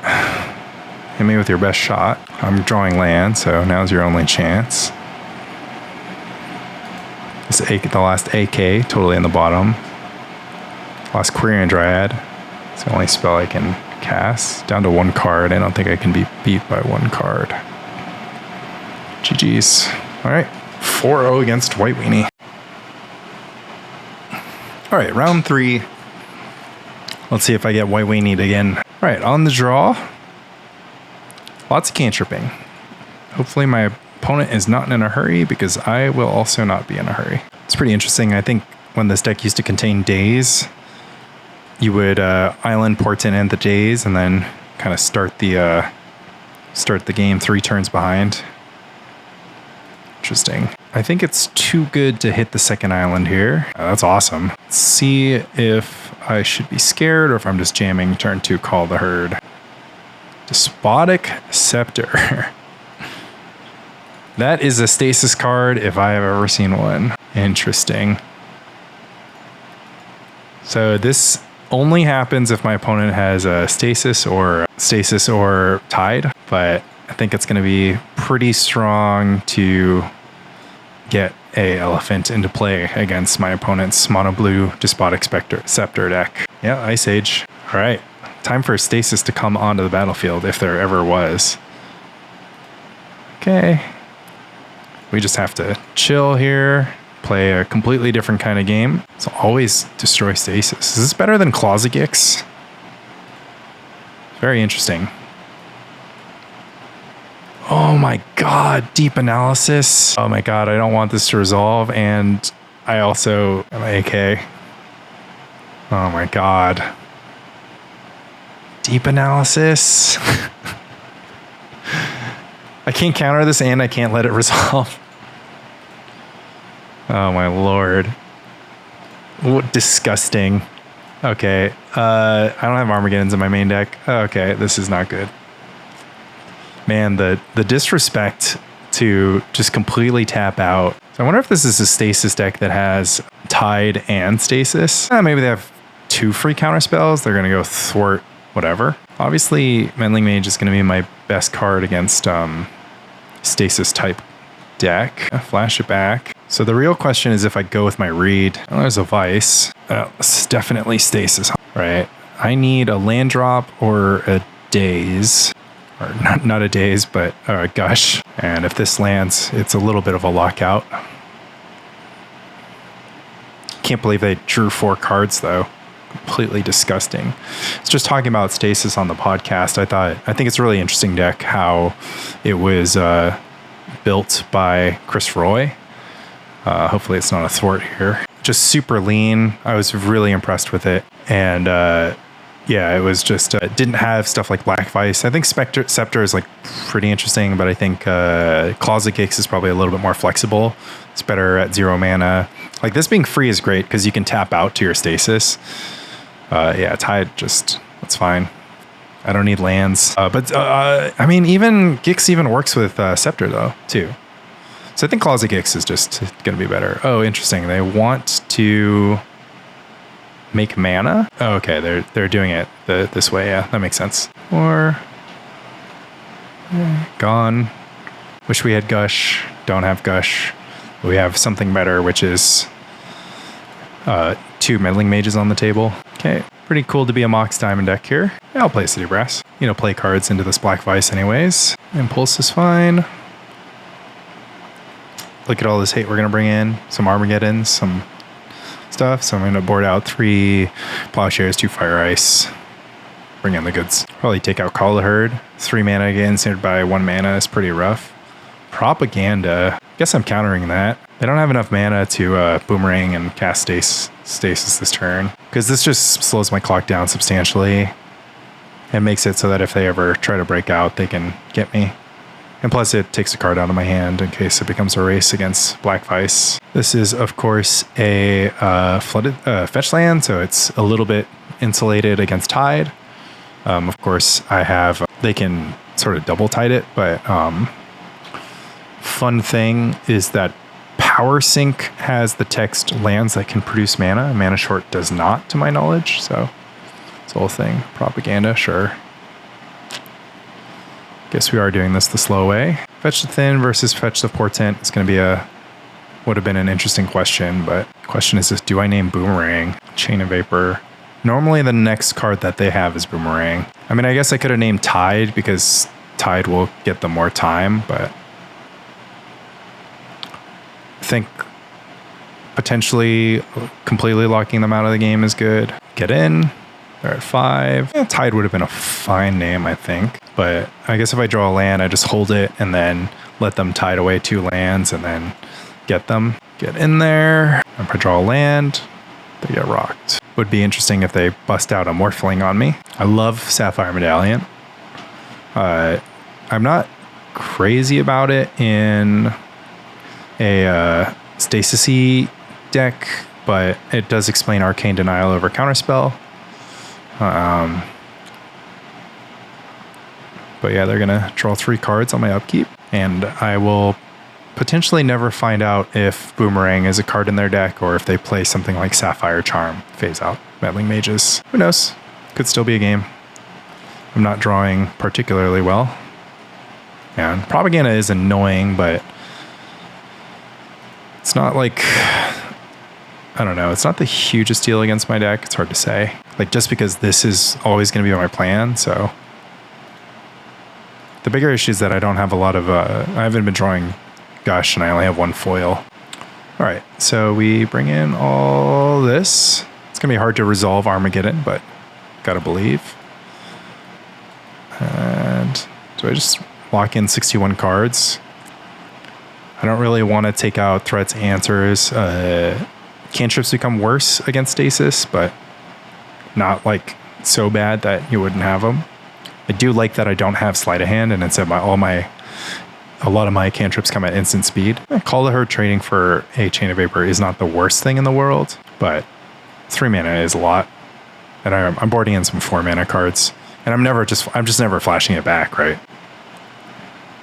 Hit me with your best shot. I'm drawing land, so now's your only chance. The last AK, totally in the bottom. Last Quirion Dryad. It's the only spell I can cast. Down to 1 card. I don't think I can be beat by 1 card. GG's. Alright, 4-0 against White Weenie. Alright, round 3. Let's see if I get White Weenied again. Alright, on the draw. Lots of cantripping. Hopefully my opponent is not in a hurry, because I will also not be in a hurry. It's pretty interesting. I think when this deck used to contain days, you would island Portent in the days and then kind of start the game 3 turns behind. Interesting. I think it's too good to hit the second island here. That's awesome. Let's see if I should be scared or if I'm just jamming turn 2, call the herd. Despotic Scepter. That is a stasis card if I have ever seen one. Interesting. So this only happens if my opponent has a stasis or Tide, but I think it's going to be pretty strong to get a elephant into play against my opponent's mono blue Despotic Scepter deck. Yeah, Ice Age. All right, time for stasis to come onto the battlefield if there ever was. Okay. We just have to chill here, play a completely different kind of game. So always destroy stasis. Is this better than Closet? Very interesting. Oh my god, deep analysis. Oh my god, I don't want this to resolve, and I also am AK. Oh my god. Deep analysis. I can't counter this and I can't let it resolve. Oh my lord. What disgusting. Okay. I don't have Armageddons in my main deck. Okay, this is not good. Man, the disrespect to just completely tap out. So I wonder if this is a stasis deck that has Tide and stasis. Maybe they have 2 free counterspells. They're going to go thwart whatever. Obviously, Meddling Mage is going to be my best card against stasis type deck. Flash it back. So the real question is if I go with my read. Oh, there's a Vice. It's definitely stasis, right? I need a land drop or a Daze. Or not a Daze, but a Gush. And if this lands, it's a little bit of a lockout. Can't believe they drew 4 cards though. Completely disgusting. It's just talking about stasis on the podcast. I think it's a really interesting deck how it was built by Chris Roy. Hopefully it's not a thwart here. Just super lean. I was really impressed with it. And yeah, it was just didn't have stuff like Black Vice. I think Scepter is like pretty interesting, but I think Closet Gix is probably a little bit more flexible. It's better at 0 mana. Like this being free is great because you can tap out to your stasis. Yeah, Tide just, that's fine. I don't need lands. But I mean, even Gix even works with Scepter though, too. So I think Closet Gix is just going to be better. Oh, interesting. They want to make mana. Oh, okay, they're doing it this way. Yeah, that makes sense. Or gone. Wish we had Gush. Don't have Gush. We have something better, which is 2 Meddling Mages on the table. Okay, pretty cool to be a Mox Diamond deck here. Yeah, I'll play City Brass. You know, play cards into this Black Vice anyways. Impulse is fine. Look at all this hate we're going to bring in. Some Armageddons, some stuff. So I'm going to board out 3 Plowshares, 2 Fire Ice. Bring in the goods. Probably take out Call the Herd. 3 mana again, centered by 1 mana is pretty rough. Propaganda. Guess I'm countering that. They don't have enough mana to boomerang and cast stasis this turn. Because this just slows my clock down substantially. And makes it so that if they ever try to break out, they can get me. And plus it takes a card out of my hand in case it becomes a race against Black Vice. This is, of course, a flooded fetch land, so it's a little bit insulated against Tide. Of course, I have, they can sort of double tide it, but fun thing is that Power Sync has the text lands that can produce mana. Mana Short does not, to my knowledge, so it's a whole thing. Propaganda, sure. Guess we are doing this the slow way. Fetch the Thin versus Fetch the Portent. It's going to be would have been an interesting question, but the question is just, do I name Boomerang? Chain of Vapor. Normally the next card that they have is Boomerang. I mean, I guess I could have named Tide because Tide will get them more time, but I think potentially completely locking them out of the game is good. Get in. They're at 5. Yeah, Tide would have been a fine name, I think. But I guess if I draw a land, I just hold it and then let them tide away 2 lands and then get them. Get in there. If I draw a land, they get rocked. Would be interesting if they bust out a Morphling on me. I love Sapphire Medallion. I'm not crazy about it in a Stasis-y deck, but it does explain Arcane Denial over Counterspell. But yeah, they're gonna draw 3 cards on my upkeep, and I will potentially never find out if Boomerang is a card in their deck or if they play something like Sapphire Charm, phase out Meddling Mages. Who knows? Could still be a game. I'm not drawing particularly well. And Propaganda is annoying, but it's not like, I don't know, it's not the hugest deal against my deck. It's hard to say. Like, just because this is always going to be my plan, so. The bigger issue is that I don't have a lot of, I haven't been drawing Gush and I only have 1 foil. All right, so we bring in all this. It's going to be hard to resolve Armageddon, but gotta believe. And do I just lock in 61 cards? I don't really want to take out threats, answers. Cantrips become worse against Stasis, but not like so bad that you wouldn't have them. I do like that I don't have Sleight of Hand, and instead a lot of my cantrips come at instant speed. Call to Herd trading for a Chain of Vapor is not the worst thing in the world, but 3 mana is a lot. And I'm boarding in some 4 mana cards, and I'm just never flashing it back, right?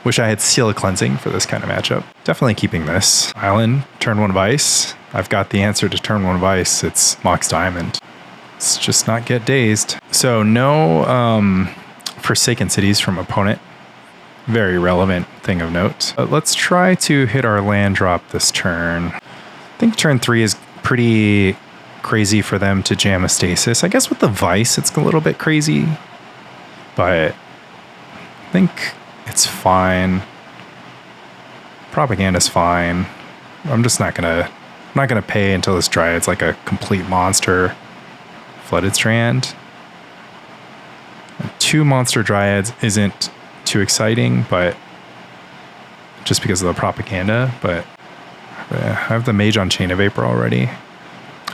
Wish I had Seal of Cleansing for this kind of matchup. Definitely keeping this. Island, turn 1 of Ice. I've got the answer to turn 1 of Ice. It's Mox Diamond. Let's just not get dazed. So no Forsaken Cities from opponent. Very relevant thing of note. Let's try to hit our land drop this turn. I think turn 3 is pretty crazy for them to jam a Stasis. I guess with the Vice, it's a little bit crazy, but I think it's fine. Propaganda's fine. I'm not gonna pay until this Dryad's like a complete monster. Flooded Strand. 2 monster Dryads isn't too exciting, but just because of the Propaganda, but I have the Mage on Chain of Vapor already.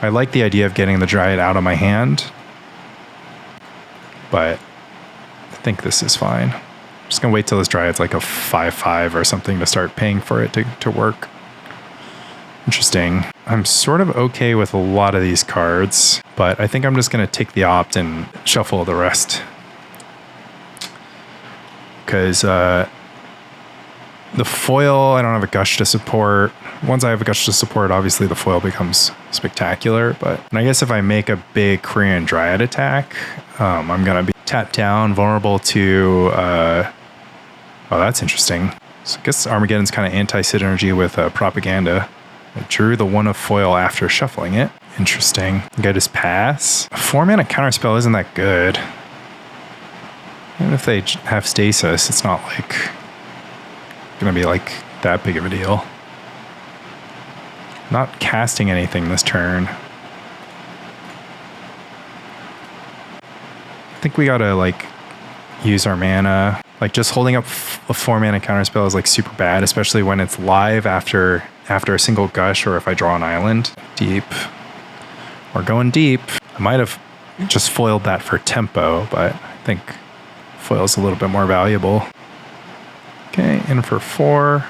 I like the idea of getting the Dryad out of my hand, but I think this is fine. I'm just gonna wait till this Dryad's like a 5/5 or something to start paying for it to work. Interesting. I'm sort of okay with a lot of these cards, but I think I'm just gonna take the opt and shuffle the rest. Because the foil, I don't have a Gush to support. Once I have a Gush to support, obviously the foil becomes spectacular. But I guess if I make a big Quirion Dryad attack, I'm going to be tapped down, vulnerable to... oh, that's interesting. So I guess Armageddon's kind of anti-synergy with Propaganda. I drew the 1 of foil after shuffling it. Interesting. I think I just pass. A 4-mana Counterspell isn't that good. Even if they have Stasis, it's not like gonna be like that big of a deal. Not casting anything this turn. I think we gotta like use our mana. Like just holding up a 4-mana Counterspell is like super bad, especially when it's live after a single Gush or if I draw an island. Deep. We're going deep. I might have just foiled that for tempo, but I think foil's a little bit more valuable. Okay, in for 4.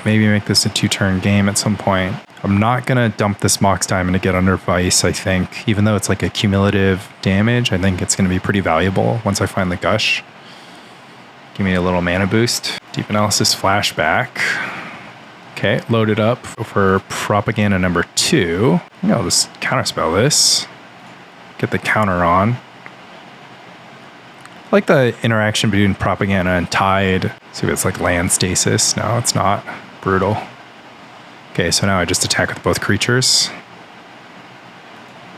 Maybe make this a 2-turn game at some point. I'm not gonna dump this Mox Diamond to get under Vice, I think. Even though it's like a cumulative damage, I think it's gonna be pretty valuable once I find the Gush. Give me a little mana boost. Deep Analysis Flashback. Okay, load it up for Propaganda number 2. I'll just Counterspell this. Get the counter on. I like the interaction between Propaganda and Tide. See if it's like land stasis. No, it's not. Brutal. Okay, so now I just attack with both creatures.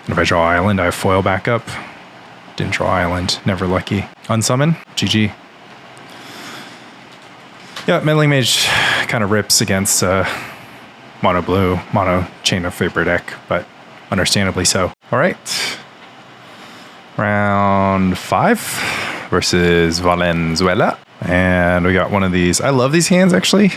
And if I draw Island, I have foil backup. Didn't draw Island. Never lucky. Unsummon. GG. Yeah, Meddling Mage kind of rips against mono blue, mono Chain of Vapor deck, but understandably so. All right. Round 5 versus Valenzuela. And we got one of these. I love these hands, actually.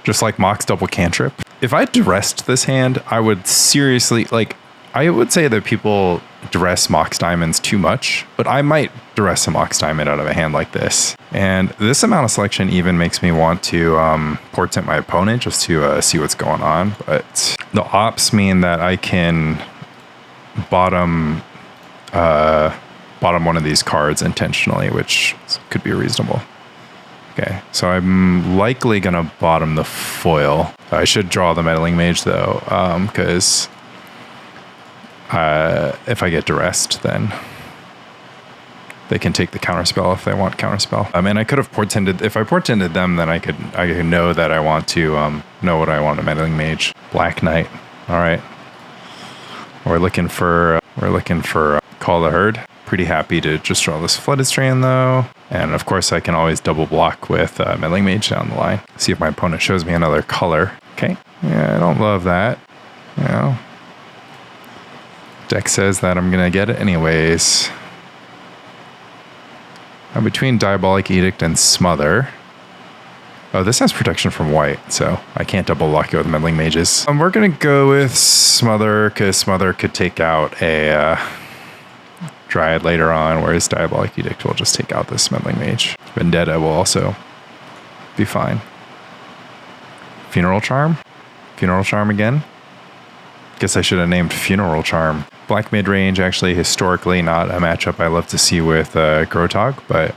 Just like Mox double cantrip. If I duressed this hand, I would seriously, like, I would say that people duress Mox Diamonds too much, but I might duress a Mox Diamond out of a hand like this. And this amount of selection even makes me want to portent my opponent just to see what's going on. But the ops mean that I can bottom one of these cards intentionally, which could be reasonable. Okay, so I'm likely gonna bottom the foil. I should draw the Meddling Mage though, because if I get duressed, then they can take the counterspell if they want counterspell. And I could have portended. If I portended them, then I could know that I want to know what I want a Meddling Mage. Black Knight. All right, we're looking for Call the Herd. Pretty happy to just draw this Flooded Strand though. And of course I can always double block with Meddling Mage down the line. See if my opponent shows me another color. Okay, yeah, I don't love that. You know, deck says that I'm gonna get it anyways. I'm between Diabolic Edict and Smother. Oh, this has protection from white, so I can't double block it with Meddling Mages. We're gonna go with Smother, because Smother could take out a Dryad later on, whereas Diabolic Edict will just take out this Meddling Mage. Vendetta will also be fine. Funeral Charm? Funeral Charm again? Guess I should have named Funeral Charm. Black mid-range, actually historically not a matchup I love to see with Gro-a-tog, but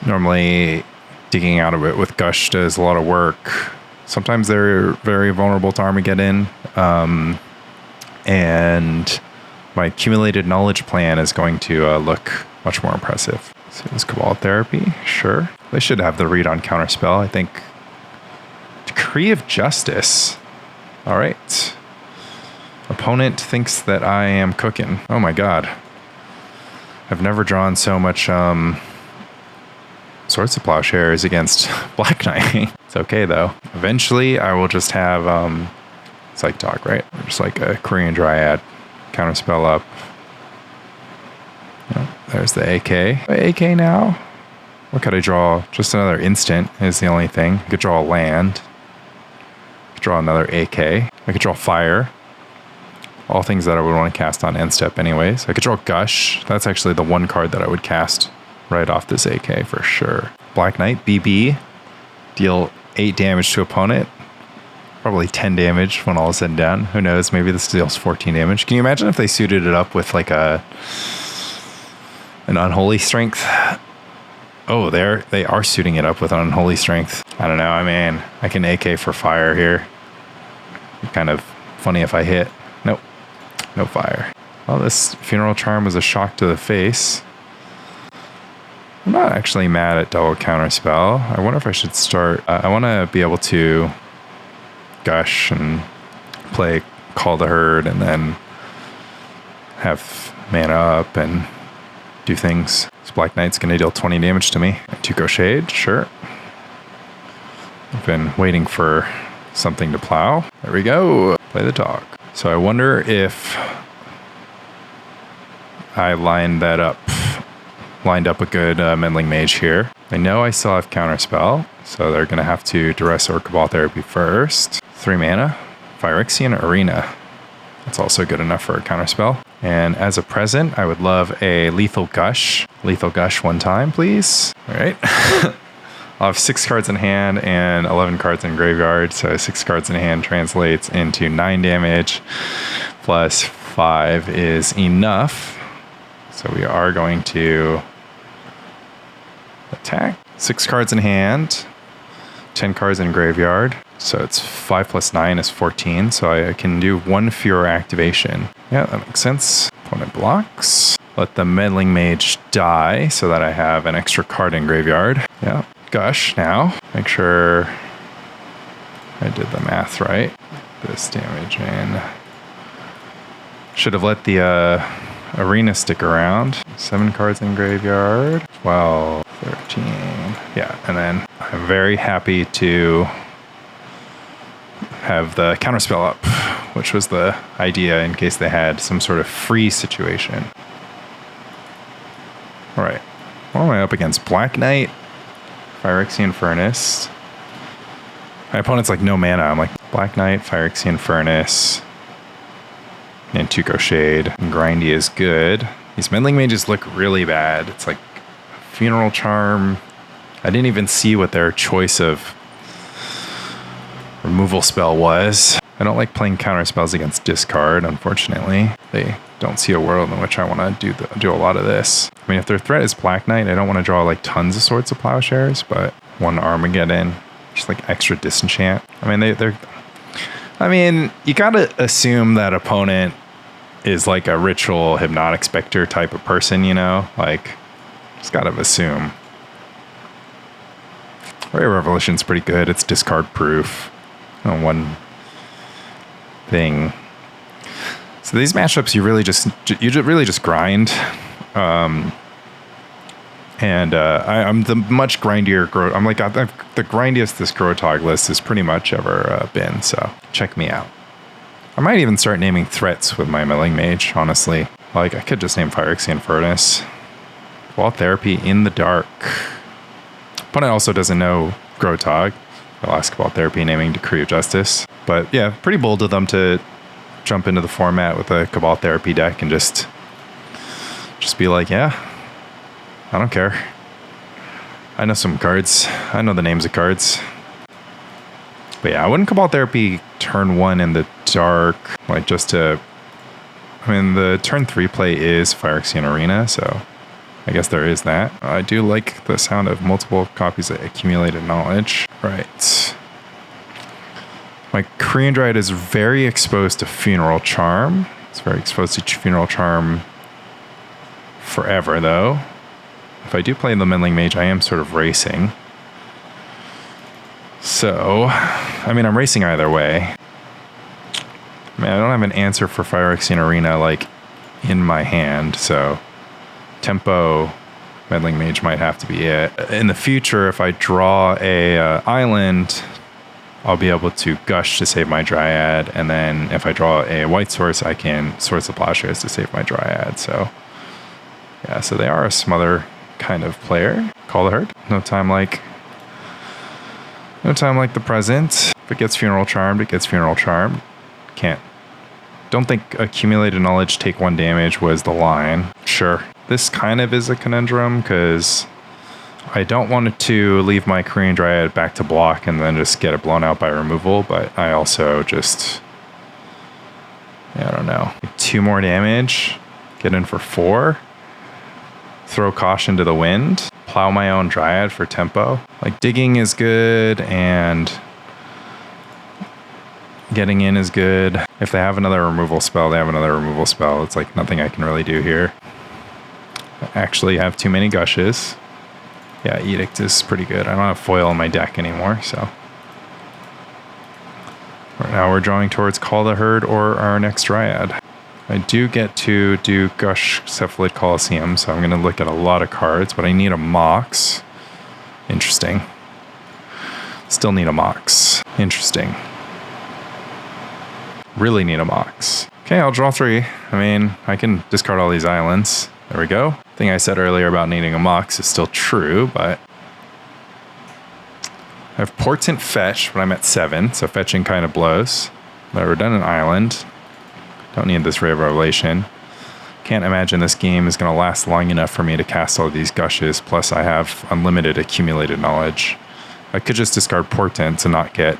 normally digging out of it with Gush does a lot of work. Sometimes they're very vulnerable to Armageddon, and my accumulated knowledge plan is going to look much more impressive. So this Cabal Therapy, sure. They should have the read on Counterspell, I think. Decree of Justice. All right. Opponent thinks that I am cooking. Oh my god. I've never drawn so much Swords of Plowshares against Black Knight. It's okay though. Eventually I will just have Psychatog, right? Just like a Quirion Dryad. Counterspell up. Oh, there's the AK. AK now? What could I draw? Just another instant is the only thing. I could draw a land. I could draw another AK. I could draw fire. All things that I would want to cast on end step anyways. I could draw Gush. That's actually the one card that I would cast right off this AK for sure. Black Knight, BB. Deal 8 damage to opponent. Probably 10 damage when all is said and done. Who knows? Maybe this deals 14 damage. Can you imagine if they suited it up with like an Unholy Strength? Oh, they are suiting it up with an Unholy Strength. I don't know. I mean, I can AK for fire here. Kind of funny if I hit. Nope. No fire. Well, this Funeral Charm was a shock to the face. I'm not actually mad at double Counterspell. I wonder if I should start. I want to be able to Gush and play Call the Herd and then have mana up and do things. This Black Knight's going to deal 20 damage to me. Tuco Shade, sure. I've been waiting for something to plow. There we go. Play the dog. So I wonder if I lined up a good Meddling Mage here. I know I still have Counterspell, so they're going to have to Duress or Cabal Therapy first. 3 mana, Phyrexian Arena. That's also good enough for a Counterspell. And as a present, I would love a Lethal Gush. Lethal Gush one time, please. All right. I'll have 6 cards in hand and 11 cards in graveyard. So 6 cards in hand translates into 9 damage. Plus 5 is enough. So we are going to attack. 6 cards in hand. 10 cards in graveyard. So it's 5 plus 9 is 14. So I can do 1 fewer activation. Yeah, that makes sense. Opponent blocks. let the Meddling Mage die so that I have an extra card in graveyard. Yeah, Gush now. Make sure I did the math right. This damage in. Should have let the arena stick around. 7 cards in graveyard. 12, 13. Yeah, and then I'm very happy to have the Counterspell up, which was the idea in case they had some sort of free situation. All right, what am I up against? Black Knight, Phyrexian Furnace. My opponent's like no mana. I'm like Black Knight, Phyrexian Furnace, and Tuco Shade. And Grindy is good. These Meddling Mages look really bad. It's like Funeral Charm. I didn't even see what their choice of removal spell was. I don't like playing counter spells against discard, unfortunately. They don't see a world in which I want to do a lot of this. I mean, if their threat is Black Knight, I don't want to draw like tons of Swords of Plowshares, but one Armageddon, just like extra disenchant. I mean, you gotta assume that opponent is like a Ritual Hypnotic Spectre type of person, you know? Like, just gotta assume. Ray of Revolution's pretty good. It's discard proof. One thing. So these matchups, you really just grind. I'm the much grindier. I'm like the grindiest this Gro-a-tog list has pretty much ever been. So check me out. I might even start naming threats with my Meddling Mage. Honestly, like I could just name Phyrexian Furnace. Wall Therapy in the Dark. Opponent also doesn't know Gro-a-tog. I'll ask about Therapy naming Decree of Justice. But yeah, pretty bold of them to jump into the format with a Cabal Therapy deck and just be like, yeah, I don't care. I know some cards. I know the names of cards. But yeah, I wouldn't Cabal Therapy turn 1 in the dark. Like just to... I mean, the turn 3 play is Phyrexian Arena, so I guess there is that. I do like the sound of multiple copies of Accumulated Knowledge. Right. My Quirion Dryad is very exposed to Funeral Charm. It's very exposed to Funeral Charm forever, though. If I do play the Meddling Mage, I am sort of racing. So, I mean, I'm racing either way. I mean, I don't have an answer for Phyrexian Arena, like, in my hand, so Tempo Meddling Mage might have to be it. In the future, if I draw a island, I'll be able to Gush to save my Dryad, and then if I draw a white source, I can Swords of Plowshares to save my Dryad. So, yeah, so they are a smother kind of player. Call the Herd. No time like the present. If it gets Funeral Charmed, it gets Funeral Charmed. Don't think Accumulated Knowledge take 1 damage was the line. Sure. This kind of is a conundrum because I don't want to leave my Quirion Dryad back to block and then just get it blown out by removal, but I also just, I don't know, 2 more damage, get in for 4, throw Caution to the Wind, plow my own Dryad for tempo. Like digging is good and getting in is good. If they have another removal spell, they have another removal spell. It's like nothing I can really do here. I actually have too many Gushes. Yeah, Edict is pretty good. I don't have foil in my deck anymore, so. Right now we're drawing towards Call the Herd or our next Dryad. I do get to do Gush Cephalid Coliseum, so I'm going to look at a lot of cards, but I need a Mox. Interesting. Still need a Mox. Interesting. Really need a Mox. Okay, I'll draw 3. I mean, I can discard all these islands. There we go. The thing I said earlier about needing a Mox is still true, but I have Portent Fetch, but I'm at 7, so fetching kind of blows. But a redundant island. Don't need this Ray of Revelation. Can't imagine this game is going to last long enough for me to cast all of these Gushes, plus I have unlimited Accumulated Knowledge. I could just discard Portent to not get...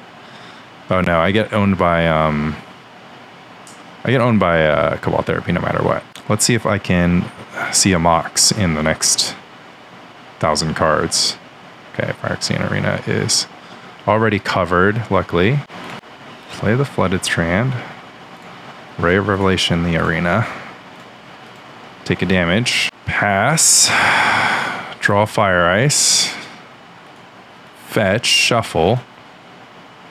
Oh no, I get owned by Cabal Therapy no matter what. Let's see if I can see a Mox in the next 1,000 cards. Okay, Phyrexian Arena is already covered, luckily. Play the Flooded Strand. Ray of Revelation in the arena. take a damage. Pass. Draw Fire Ice. Fetch. Shuffle.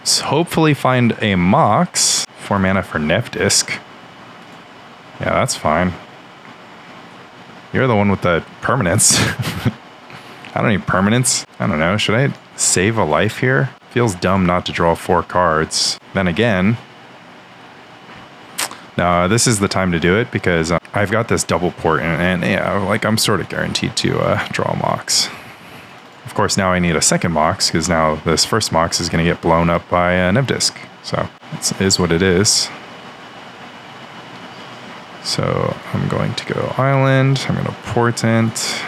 So hopefully find a Mox. 4 mana for Nevdisk. Yeah, that's fine. You're the one with the permanence. I don't need permanence. I don't know. Should I save a life here? Feels dumb not to draw 4 cards. Then again, no, this is the time to do it because I've got this double Portent and yeah, like I'm sort of guaranteed to draw a Mox. Of course, now I need a second Mox because now this first Mox is going to get blown up by a Nevdisk. So it is what it is. So I'm going to go Island. I'm going to Portent.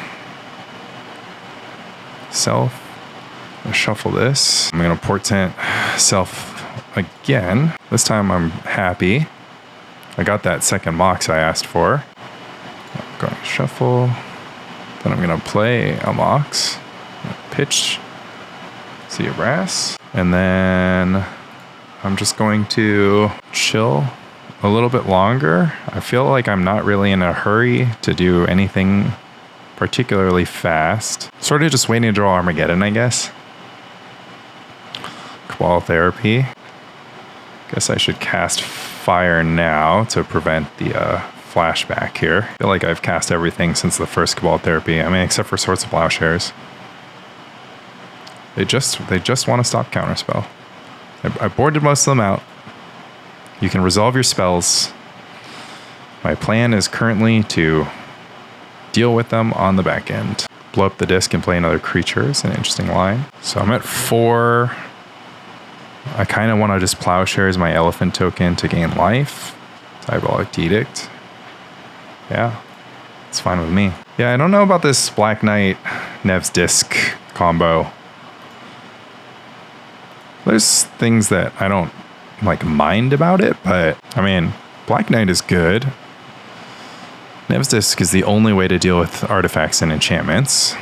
Self. I'm going to shuffle this. I'm going to Portent Self again. This time I'm happy. I got that second Mox I asked for. I'm going to shuffle. Then I'm going to play a Mox. Pitch. See a Brass. And then I'm just going to chill a little bit longer. I feel like I'm not really in a hurry to do anything particularly fast. Sort of just waiting to draw Armageddon, I guess. Cabal Therapy. Guess I should cast Fire now to prevent the flashback here. I feel like I've cast everything since the first Cabal Therapy. I mean, except for Swords of Plowshares. They just want to stop Counterspell. I boarded most of them out. You can resolve your spells. My plan is currently to deal with them on the back end. Blow up the disc and play another creature is an interesting line. So I'm at 4. I kind of want to just Plowshares my Elephant token to gain life. Diabolic Edict. Yeah, it's fine with me. Yeah, I don't know about this Black Knight Nev's disc combo. There's things that I don't like mind about it, but I mean, Black Knight is good. Nev's Disc is the only way to deal with artifacts and enchantments.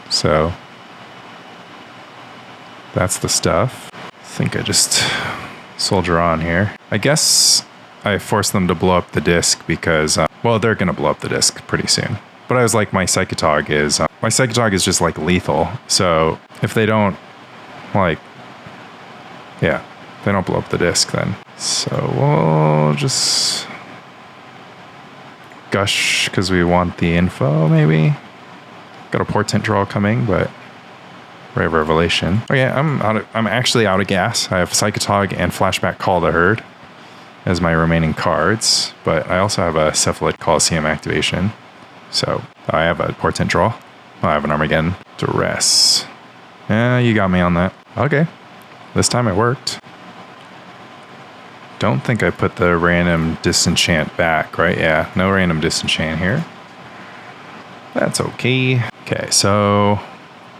So that's the stuff. I think I just soldier on here. I guess I forced them to blow up the disc because, well, they're going to blow up the disc pretty soon. But I was like, my Psychatog is just like lethal. So if they don't, like, yeah, they don't blow up the disc then. So we'll just Gush because we want the info, maybe. Got a Portent draw coming, but Ray of Revelation. Okay, I'm actually out of gas. I have Psychatog and Flashback Call the Herd as my remaining cards, but I also have a Cephalid Coliseum activation. So I have a Portent draw. I have an Armageddon. Duress. Yeah, you got me on that. Okay. This time it worked. Don't think I put the random disenchant back, right? Yeah, no random disenchant here. That's okay. Okay, so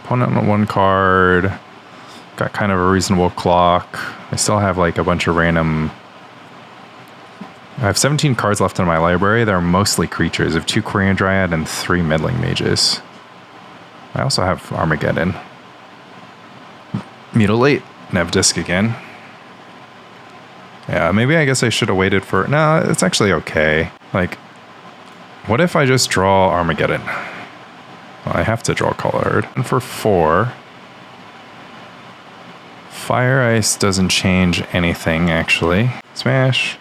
opponent on 1 card. Got kind of a reasonable clock. I still have like a bunch of random. I have 17 cards left in my library. They're mostly creatures. I have 2 Quirion Dryad and 3 Meddling Mages. I also have Armageddon. Mutilate. Nevdisk again. Yeah, maybe I guess I should have waited for... No, it's actually okay. Like, what if I just draw Armageddon? Well, I have to draw Colored. And for 4... Fire Ice doesn't change anything, actually. Smash.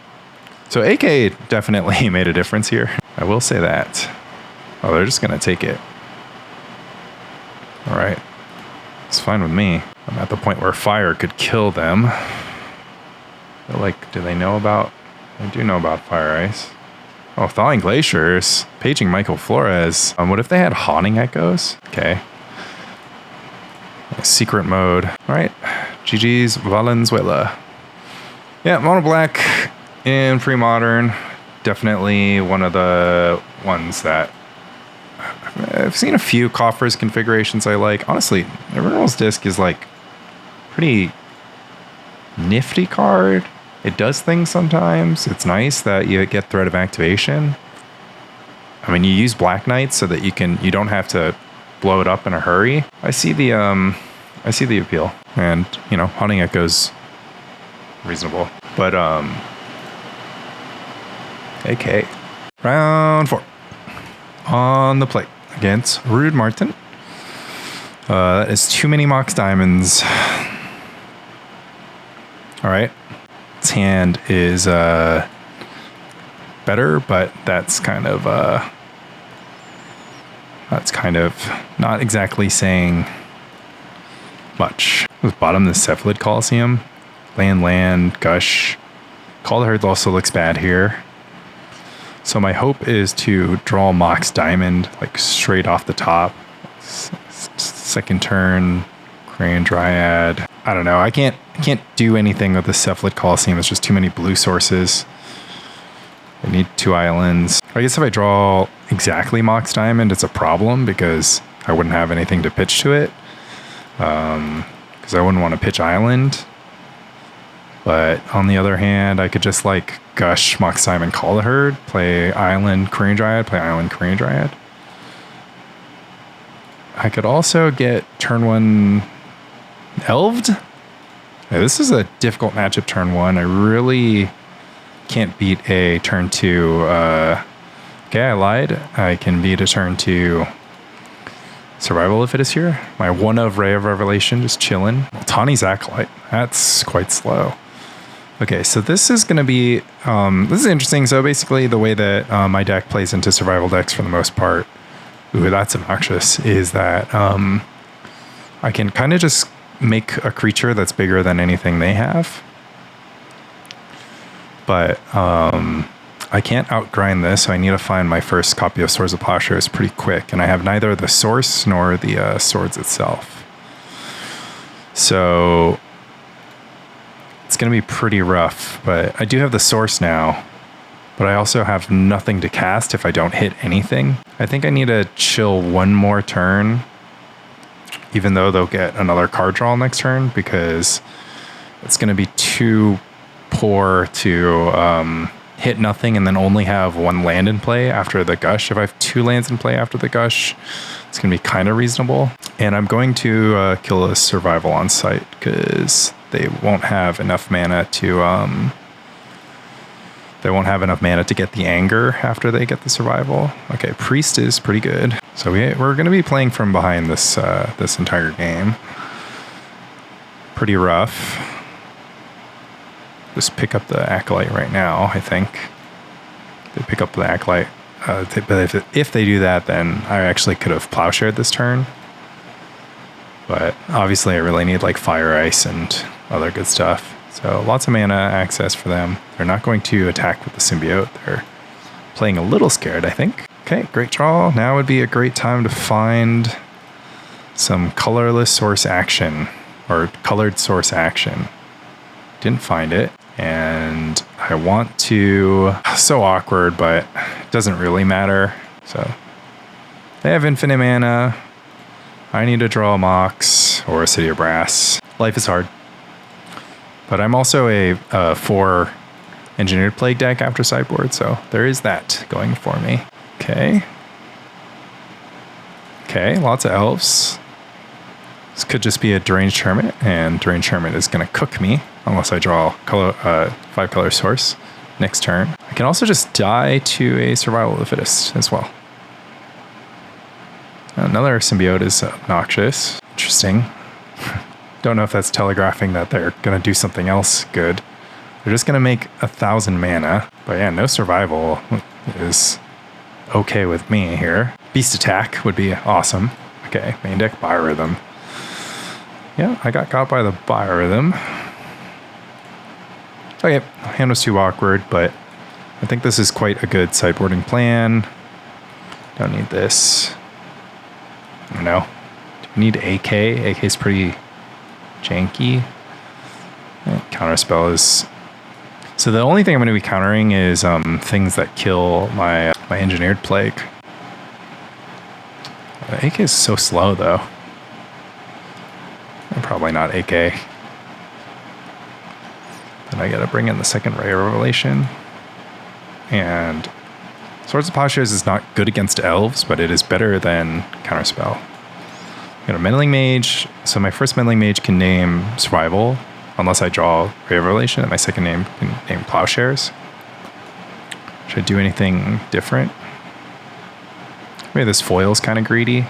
So AK definitely made a difference here. I will say that. Oh, they're just going to take it. All right. It's fine with me. I'm at the point where fire could kill them. Like, do they know about... I do know about Fire Ice. Oh, Thawing Glaciers. Paging Michael Flores. What if they had Haunting Echoes? Okay. Secret mode. All right. GG's Valenzuela. Yeah, mono black in Premodern. Definitely one of the ones that... I've seen a few coffers configurations I like. Honestly, Everno's Disc is like pretty nifty card. It does things sometimes. It's nice that you get Threat of Activation. I mean, you use Black Knight so that you don't have to blow it up in a hurry. I see the appeal, and you know, Haunting Echoes reasonable, but AK round 4. on the plate against Rude Martin. That is too many Mox Diamonds. All right. Its hand is better, but that's kind of not exactly saying much. Let's bottom the Cephalid Coliseum. Land, Gush. Call the Herd also looks bad here. So my hope is to draw Mox Diamond like straight off the top. Second turn, Quirion Dryad. I don't know. I can't do anything with the Cephalid Coliseum. It's just too many blue sources. I need 2 islands. I guess if I draw exactly Mox Diamond, it's a problem because I wouldn't have anything to pitch to it. Because I wouldn't want to pitch island. But on the other hand, I could just like Gush, Mox Diamond, Call the Herd, play island, Quirion Dryad, play island, Quirion Dryad. I could also get turn 1 Elved. Yeah, this is a difficult matchup turn 1. I really can't beat a turn 2. Okay, I lied. I can beat a turn 2 Survival if it is here. My 1 of Ray of Revelation just chilling. Tawny's Acolyte. That's quite slow. Okay, so this is going to be... this is interesting. So basically the way that my deck plays into survival decks for the most part, ooh, that's obnoxious, is that I can kind of just make a creature that's bigger than anything they have. But I can't outgrind this, so I need to find my first copy of Swords of Plowshares pretty quick. And I have neither the source nor the swords itself. So it's going to be pretty rough, but I do have the source now. But I also have nothing to cast if I don't hit anything. I think I need to chill 1 more turn, even though they'll get another card draw next turn, because it's going to be too poor to hit nothing and then only have 1 land in play after the Gush. If I have 2 lands in play after the Gush, it's going to be kind of reasonable. And I'm going to kill a Survival on site because they won't have enough mana to... They won't have enough mana to get the Anger after they get the Survival. Okay, Priest is pretty good. So we're going to be playing from behind this this entire game. Pretty rough. Just pick up the Acolyte right now, I think. They pick up the Acolyte. But if they do that, then I actually could have Plowshared this turn. But obviously I really need like Fire, Ice, and other good stuff. So lots of mana access for them. They're not going to attack with the Symbiote. They're playing a little scared, I think. Okay, great draw. Now would be a great time to find some colorless source action, or colored source action. Didn't find it. And I want to... So awkward, but it doesn't really matter. So they have infinite mana. I need to draw a Mox or a City of Brass. Life is hard. But I'm also a 4 Engineered Plague deck after Sideboard, so there is that going for me. Okay. Okay, lots of elves. This could just be a Deranged Hermit, and Deranged Hermit is going to cook me unless I draw 5 color source next turn. I can also just die to a Survival of the Fittest as well. Another Symbiote is obnoxious. Interesting. Don't know if that's telegraphing that they're going to do something else good. They're just going to make 1,000 mana. But yeah, no Survival is okay with me here. Beast Attack would be awesome. Okay, main deck Biorhythm. Yeah, I got caught by the Biorhythm. Okay, hand was too awkward, but I think this is quite a good sideboarding plan. Don't need this. I don't know. Do we need AK? AK is pretty... janky. Counterspell is... So the only thing I'm going to be countering is things that kill my Engineered Plague. The AK is so slow, though. Probably not AK. Then I got to bring in the second Ray of Revelation. And Swords of Plowshares is not good against elves, but it is better than Counterspell. I got a Meddling Mage, so my first Meddling Mage can name Survival, unless I draw Ray of Revelation, and my second name can name Plowshares. Should I do anything different? Maybe this foil's kind of greedy.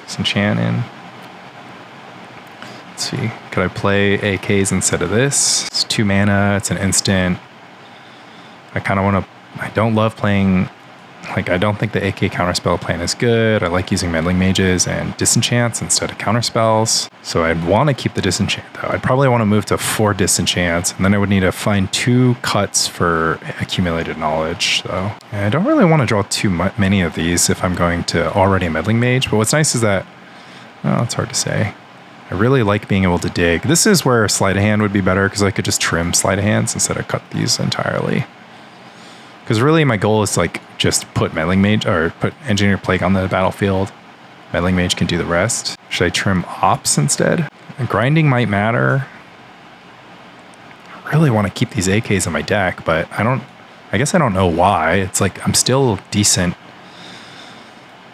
Disenchant in. Let's see. Could I play AKs instead of this? It's 2 mana. It's an instant. I kind of want to... I don't love playing... Like, I don't think the AK Counterspell plan is good. I like using Meddling Mages and Disenchants instead of Counterspells. So I'd want to keep the Disenchant, though. I'd probably want to move to 4 Disenchants, and then I would need to find 2 cuts for Accumulated Knowledge. So I don't really want to draw too many of these if I'm going to already Meddling Mage. But what's nice is that... Well, it's hard to say. I really like being able to dig. This is where Sleight of Hand would be better, because I could just trim Sleight of Hands instead of cut these entirely. Because really my goal is to like just put Meddling Mage or put Engineered Plague on the battlefield. Meddling Mage can do the rest. Should I trim Ops instead? Grinding might matter. I really want to keep these AKs in my deck, but I guess I don't know why. It's like I'm still decent.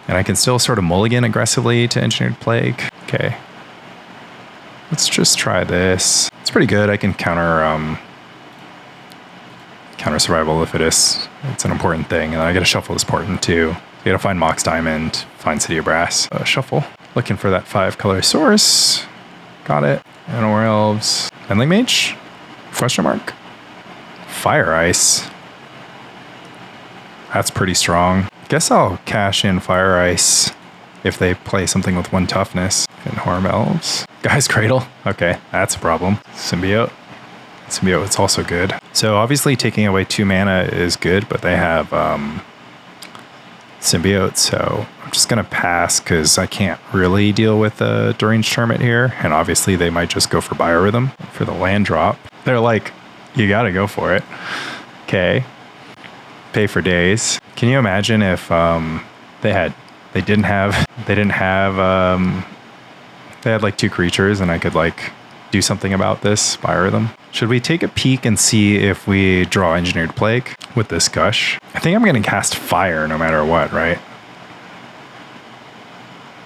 And I can still sort of mulligan aggressively to Engineered Plague. Okay. Let's just try this. It's pretty good. I can counter survival of the fittest. It's an important thing. And I gotta shuffle this Portent too. You gotta find Mox Diamond, find City of Brass. Shuffle. Looking for that 5-color source. Got it. Animal Elves. Meddling Mage? Question mark? Fire Ice. That's pretty strong. Guess I'll cash in Fire Ice if they play something with 1 toughness. And Horror Elves. Guy's Cradle. Okay, that's a problem. Symbiote. Symbiote, it's also good. So obviously taking away 2 mana is good, but they have Symbiote, so I'm just going to pass because I can't really deal with the Deranged Hermit here. And obviously they might just go for Biorhythm for the land drop. They're like, you got to go for it. Okay. Pay for days. Can you imagine if they had like 2 creatures and I could like do something about this Biorhythm? Should we take a peek and see if we draw Engineered Plague with this Gush? I think I'm going to cast Fire no matter what, right?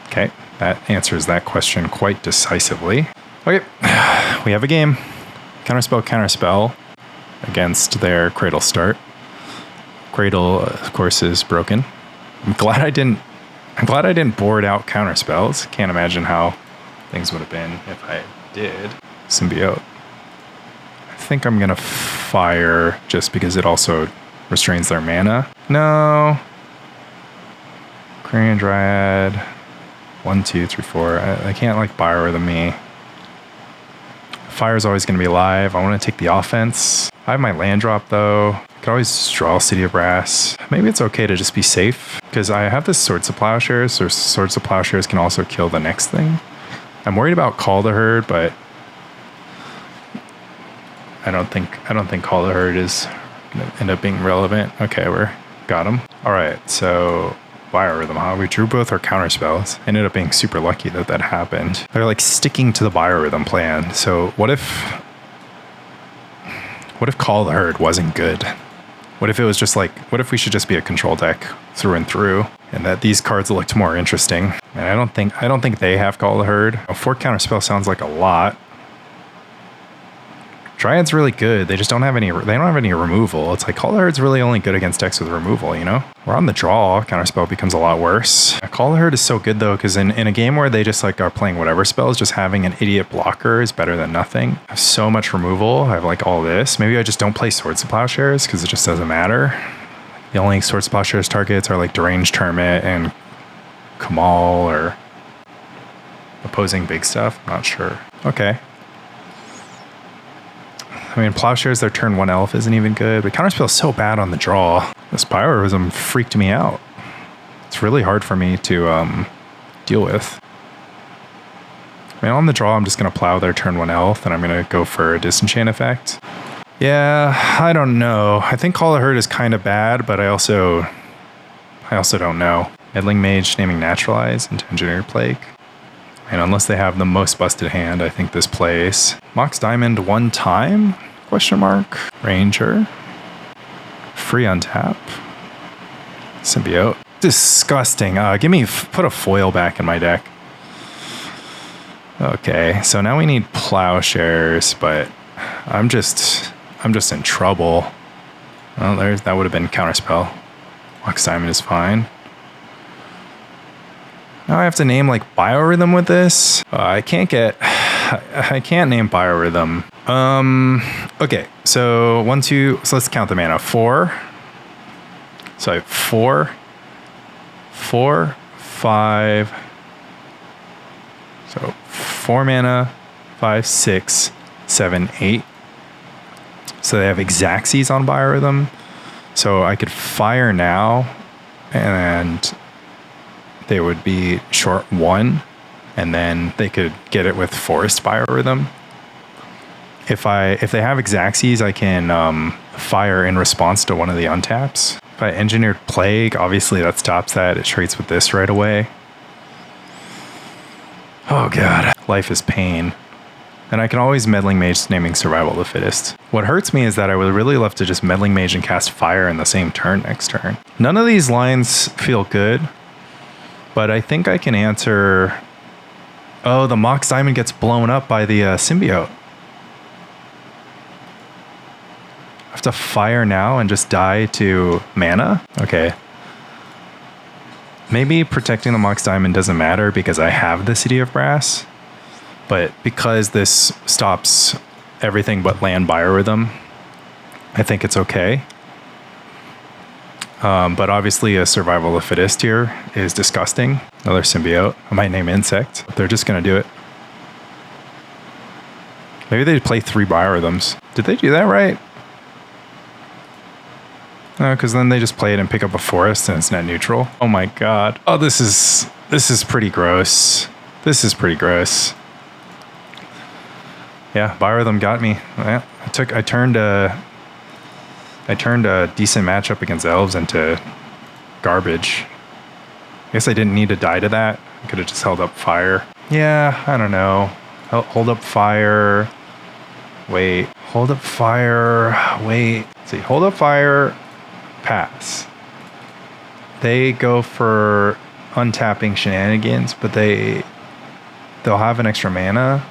Okay, that answers that question quite decisively. Okay, we have a game. Counterspell against their Cradle start. Cradle, of course, is broken. I'm glad I didn't board out Counterspells. Can't imagine how things would have been if I did. Symbiote. I think I'm gonna fire just because it also restrains their mana. No. Quirion Dryad. 1, 2, 3, 4. I can't like Biorhythm me. Fire's always gonna be live. I want to take the offense. I have my land drop though. I could always draw City of Brass. Maybe it's okay to just be safe because I have this Swords of Plowshares, so Swords of Plowshares can also kill the next thing. I'm worried about Call the Herd, but I don't think Call the Herd is gonna end up being relevant. Okay, got him. All right, so Biorhythm, huh? We drew both our counterspells. Ended up being super lucky that happened. They're like sticking to the Biorhythm plan. So what if Call the Herd wasn't good? What if it was just like, what if we should just be a control deck through and through, and that these cards looked more interesting? And I don't think they have Call the Herd. 4 counterspell sounds like a lot. Dryad's really good. They just don't have any removal. It's like Call the Herd's really only good against decks with removal, you know? We're on the draw. Counterspell becomes a lot worse. Call the Herd is so good though, because in a game where they just like are playing whatever spells, just having an idiot blocker is better than nothing. I have so much removal. I have like all this. Maybe I just don't play Swords of Plowshares because it just doesn't matter. The only Swords of Plowshares targets are like Deranged Hermit and Kamal or opposing big stuff. Not sure. Okay. I mean, Plowshares, their turn 1 elf isn't even good, but Counterspell is so bad on the draw. This Biorhythm freaked me out. It's really hard for me to deal with. I mean, on the draw, I'm just going to plow their turn 1 elf, and I'm going to go for a Disenchant effect. Yeah, I don't know. I think Call the Herd is kind of bad, but I also don't know. Meddling Mage naming Naturalize into Engineered Plague. And unless they have the most busted hand, I think this plays. Mox Diamond 1 time? Question mark. Ranger. Free untap. Symbiote. Disgusting. Put a foil back in my deck. Okay, so now we need Plowshares, but I'm just in trouble. Well, that would have been Counterspell. Mox Diamond is fine. Now I have to name like Biorhythm with this. I can't name Biorhythm. Okay, so 1, 2, so let's count the mana. 4. So I have 4, 4, 5. So 4 mana, 5, 6, 7, 8. So they have Xaxes on Biorhythm. So I could fire now and they would be short 1, and then they could get it with Forest Biorhythm. If they have Xaxes, I can fire in response to one of the untaps. If I Engineered Plague, obviously that stops that. It trades with this right away. Oh god, life is pain. And I can always Meddling Mage naming Survival of the Fittest. What hurts me is that I would really love to just Meddling Mage and cast Fire in the same turn next turn. None of these lines feel good, but I think I can answer... Oh, the Mox Diamond gets blown up by the Symbiote. I have to fire now and just die to mana? Okay. Maybe protecting the Mox Diamond doesn't matter because I have the City of Brass. But because this stops everything but land Biorhythm, I think it's okay. But obviously a Survival of the Fittest here is disgusting. Another Symbiote. I might name Insect. They're just going to do it. Maybe they play 3 Biorhythms. Did they do that right? No, because then they just play it and pick up a forest and it's net neutral. Oh my god. Oh, this is pretty gross. This is pretty gross. Yeah, Biorhythm got me. Yeah, I turned a decent matchup against elves into garbage. I guess I didn't need to die to that. I could have just held up fire. Yeah, I don't know. Hold up fire. Wait. Hold up fire. Wait. Let's see, hold up fire. Pass. They go for untapping shenanigans, but they'll have an extra mana.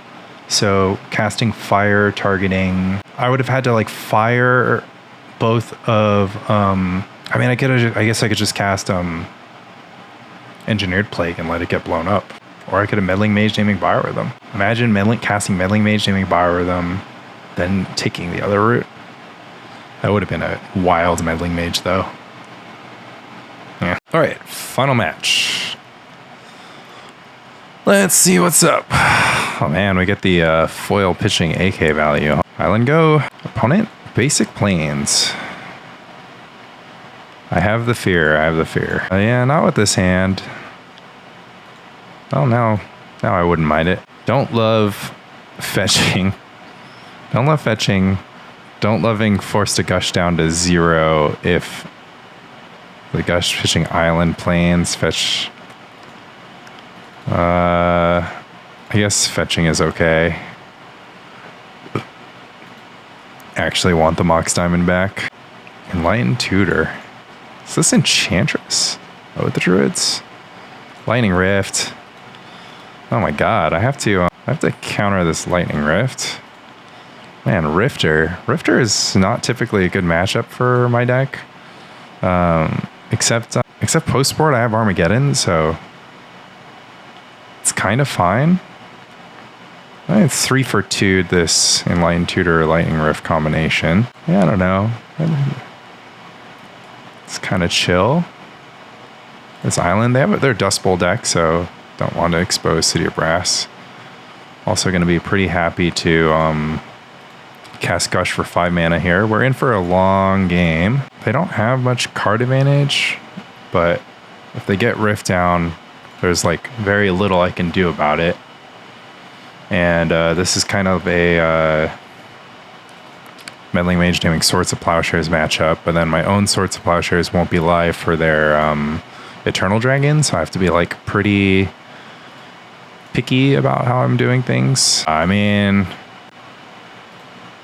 So casting fire, targeting. I would have had to like fire both of I guess I could just cast Engineered Plague and let it get blown up. Or I could have Meddling Mage naming Biorhythm. Imagine casting Meddling Mage naming Biorhythm, then taking the other route. That would have been a wild Meddling Mage though. Yeah. Alright, final match. Let's see what's up. Oh man, we get the foil pitching AK value. Island go. Opponent, basic planes. I have the fear. Yeah, not with this hand. Oh, now I wouldn't mind it. Don't love fetching. Don't loving forced to gush down to 0 if the gush pitching island planes fetch. I guess fetching is okay. Actually want the Mox Diamond back. Enlightened Tutor. Is this Enchantress? Oh, with the Druids? Lightning Rift. Oh my god, I have to counter this Lightning Rift. Man, Rifter. Rifter is not typically a good matchup for my deck. Except post-board I have Armageddon, so it's kind of fine. I think 3 for 2 this Enlightened Tutor Lightning Rift combination. Yeah, I don't know. It's kind of chill. This island, they have their Dust Bowl deck, so don't want to expose City of Brass. Also going to be pretty happy to cast Gush for 5 mana here. We're in for a long game. They don't have much card advantage, but if they get Rift down, there's like very little I can do about it. And this is kind of a Meddling Mage naming Swords of Plowshares matchup, but then my own Swords of Plowshares won't be live for their Eternal Dragon, so I have to be like pretty picky about how I'm doing things. I mean,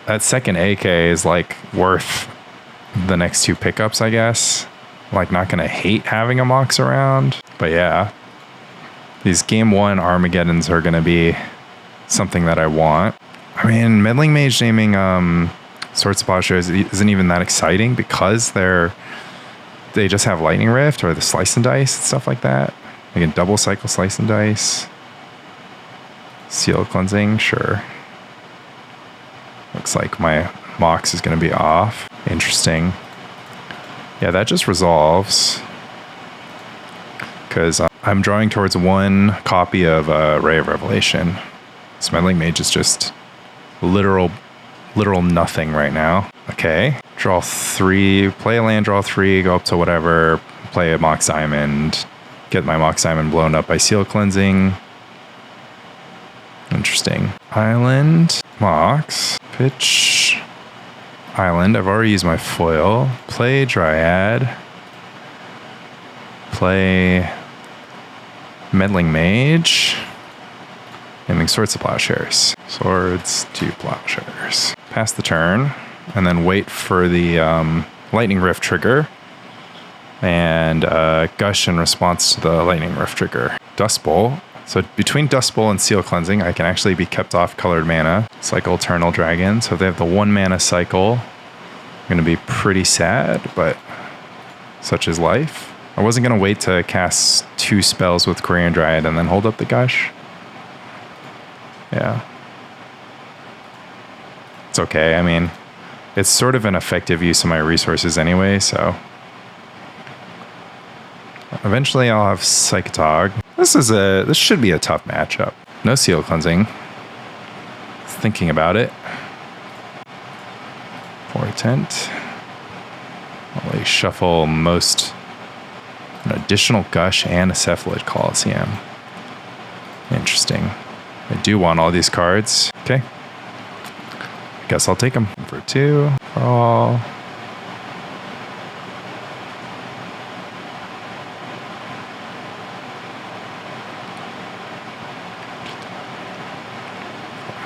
that second AK is like worth the next 2 pickups, I guess. Like, not gonna hate having a Mox around, but yeah, these game 1 Armageddons are gonna be something that I want. I mean, Meddling Mage naming Swords of Plowshares isn't even that exciting because they're they just have Lightning Rift or the Slice and Dice and stuff like that. I can double cycle Slice and Dice. Seal Cleansing, sure. Looks like my Mox is going to be off. Interesting. Yeah, that just resolves. Because I'm drawing towards one copy of Ray of Revelation. This Meddling Mage is just literal nothing right now. Okay. Draw 3, play a land, draw 3, go up to whatever, play a Mox Diamond, get my Mox Diamond blown up by Seal Cleansing. Interesting. Island, Mox, pitch, Island. I've already used my foil. Play Dryad. Play Meddling Mage. Naming Swords to Plowshares. Swords to Plowshares. Pass the turn, and then wait for the Lightning Rift trigger. And Gush in response to the Lightning Rift trigger. Dust Bowl. So between Dust Bowl and Seal Cleansing, I can actually be kept off colored mana. Cycle Eternal Dragon. So if they have the 1 mana cycle, I'm going to be pretty sad, but such is life. I wasn't going to wait to cast 2 spells with Quirion Dryad and then hold up the Gush. Yeah. It's okay. I mean, it's sort of an effective use of my resources anyway, so eventually I'll have Psychatog. This should be a tough matchup. No Seal Cleansing. Thinking about it. Portent. I'll shuffle an additional Gush and a Cephalid Coliseum. Interesting. I do want all these cards. Okay. Guess I'll take them for 2. For all.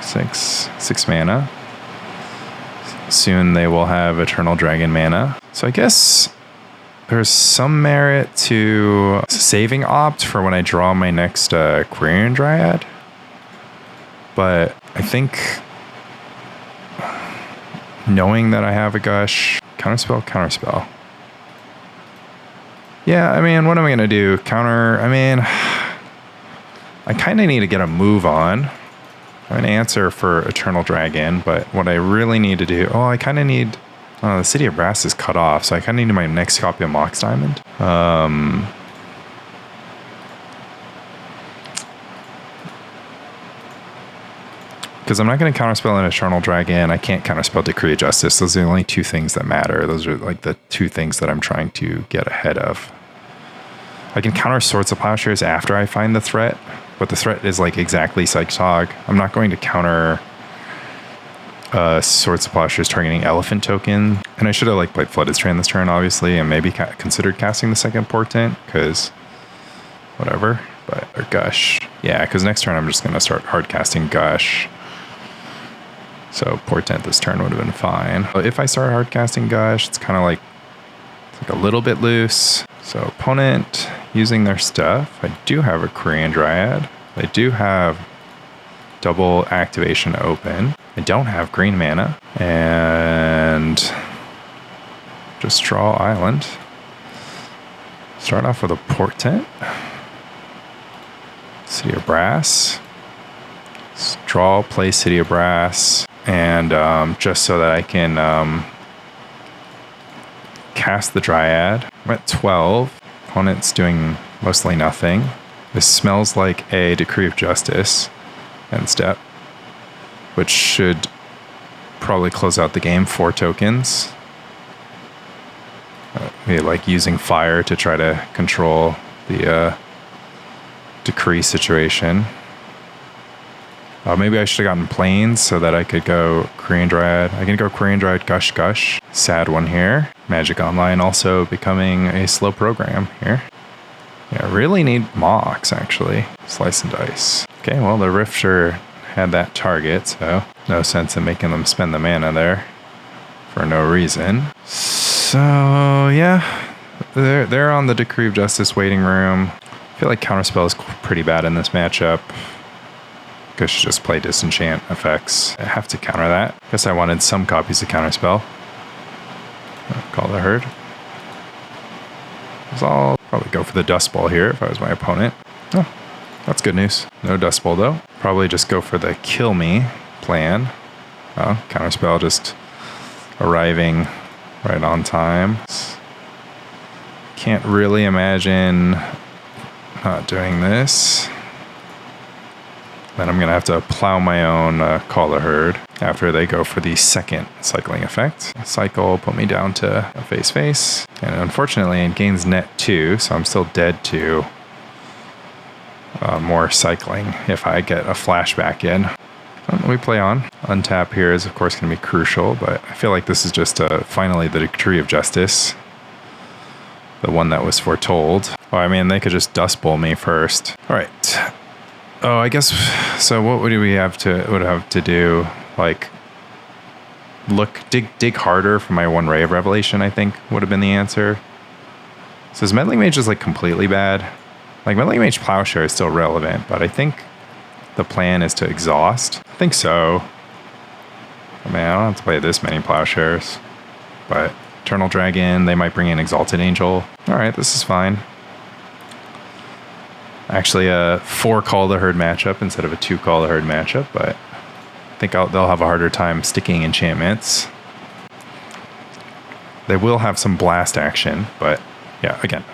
Six mana. Soon they will have Eternal Dragon mana. So I guess there's some merit to saving Opt for when I draw my next Quirion Dryad. But I think knowing that I have a Gush, Counterspell. Yeah, I mean, what am I going to do? I kind of need to get a move on. I have an answer for Eternal Dragon, but what I really need to do... I kind of need... the City of Brass is cut off, so I kind of need my next copy of Mox Diamond. Because I'm not going to counterspell an Eternal Dragon. I can't counterspell Decree of Justice. Those are the only 2 things that matter. Those are like the 2 things that I'm trying to get ahead of. I can counter Swords of Plowshares after I find the threat, but the threat is like exactly Psychatog. I'm not going to counter Swords of Plowshares targeting Elephant token. And I should have played Flooded Strand this turn, obviously, and maybe considered casting the second Portent, because whatever. Or Gush. Yeah, because next turn I'm just going to start hard casting Gush. So Portent this turn would have been fine. But if I start hard casting Gush, it's kind of like a little bit loose. So opponent using their stuff. I do have a Quirion Dryad. I do have double activation open. I don't have green mana. And just draw island. Start off with a Portent. City of Brass. Draw, play City of Brass. And just so that I can cast the Dryad. I'm at 12. Opponent's doing mostly nothing. This smells like a Decree of Justice end step, which should probably close out the game. 4 tokens. Maybe using fire to try to control the Decree situation. Maybe I should have gotten Plains so that I could go Quirion Dryad. I can go Quirion Dryad, Gush. Sad one here. Magic Online also becoming a slow program here. Yeah, I really need Mox, actually. Slice and Dice. Okay, well, the Rifter had that target, so no sense in making them spend the mana there for no reason. So, yeah, they're on the Decree of Justice waiting room. I feel like Counterspell is pretty bad in this matchup. Gush just play Disenchant effects. I have to counter that. Guess I wanted some copies of Counterspell. Call the herd. So I'll probably go for the Dust Bowl here if I was my opponent. Oh, that's good news. No Dust Bowl though. Probably just go for the kill me plan. Oh, Counterspell just arriving right on time. Can't really imagine not doing this. Then I'm going to have to plow my own Caller Herd after they go for the second cycling effect. Cycle, put me down to a face. And unfortunately, it gains net 2, so I'm still dead to more cycling if I get a flashback in. We play on. Untap here is, of course, going to be crucial, but I feel like this is just finally the decree of justice. The one that was foretold. Oh, I mean, they could just Dust Bowl me first. All right. Oh, I guess, so what would we have to do? Like, dig harder for my one Ray of Revelation, I think, would have been the answer. So is Meddling Mage just, like, completely bad? Like, Meddling Mage Plowshare is still relevant, but I think the plan is to exhaust. I think so. I mean, I don't have to play this many Plowshares, but Eternal Dragon, they might bring in Exalted Angel. All right, this is fine. Actually, a 4 Call the Herd matchup instead of a 2 Call the Herd matchup, but I think they'll have a harder time sticking enchantments. They will have some blast action, but yeah, again,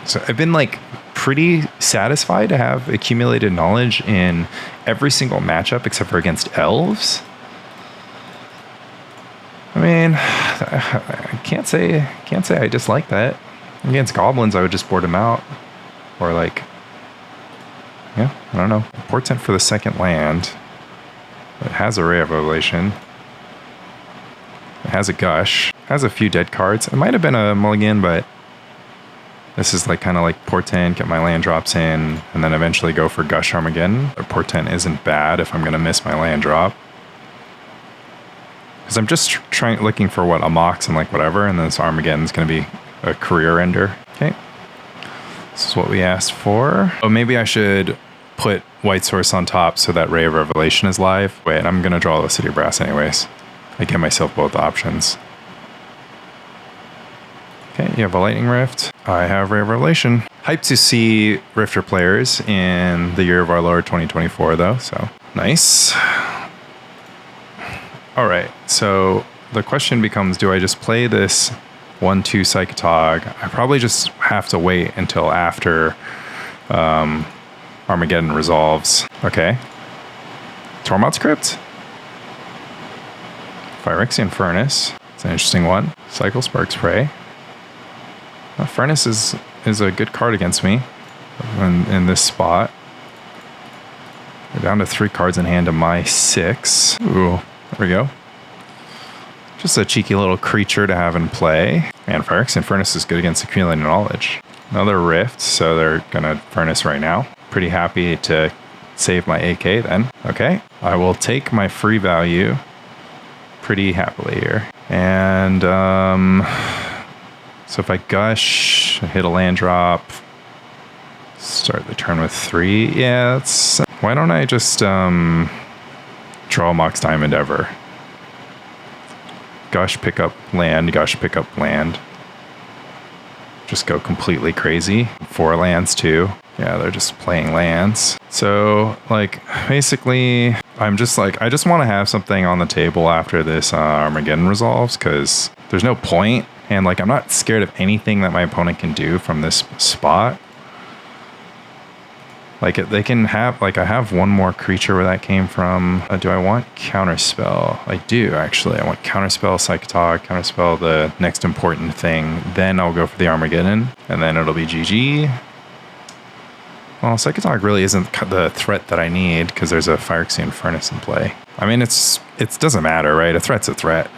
so I've been like pretty satisfied to have accumulated knowledge in every single matchup except for against elves. I mean, I can't say I dislike that. Against goblins, I would just board them out. Or like, yeah, I don't know. Portent for the second land. It has a Ray of Revelation. It has a Gush. It has a few dead cards. It might have been a mulligan, but this is like kind of like Portent, get my land drops in, and then eventually go for Gush Armageddon. But Portent isn't bad if I'm going to miss my land drop. Because I'm just looking for what, a Mox and like whatever, and then this Armageddon's going to be a career ender. Okay. This is what we asked for. Oh, maybe I should put White Source on top so that Ray of Revelation is live. Wait, I'm going to draw the City of Brass anyways. I give myself both options. Okay, you have a Lightning Rift. I have Ray of Revelation. Hyped to see Rifter players in the year of our Lord 2024 though, so nice. All right, so the question becomes, do I just play this 1/2 Psychatog? I probably just have to wait until after Armageddon resolves. Okay. Tormod's Crypt. Phyrexian Furnace. It's an interesting one. Cycle Spark's Prey. Well, Furnace is a good card against me in this spot. We're down to 3 cards in hand to my 6. Ooh, there we go. Just a cheeky little creature to have in play. Man, Phyrexian Furnace is good against Accumulated Knowledge. Another Rift, so they're going to Furnace right now. Pretty happy to save my AK then. Okay, I will take my free value pretty happily here. And so if I Gush, hit a land drop, start the turn with 3. Yeah, that's... Why don't I just draw Mox Diamond ever? Gush, pick up land, Gush, pick up land. Just go completely crazy. 4 lands too. Yeah, they're just playing lands. So, like, basically, I'm just like, I just want to have something on the table after this Armageddon resolves, because there's no point. And, like, I'm not scared of anything that my opponent can do from this spot. Like, they can have, like, I have one more creature where that came from. Do I want Counterspell? I do, actually. I want Counterspell, Psychatog, Counterspell, the next important thing. Then I'll go for the Armageddon, and then it'll be GG. Well, Psychatog really isn't the threat that I need, because there's a Phyrexian Furnace in play. I mean, it doesn't matter, right? A threat's a threat.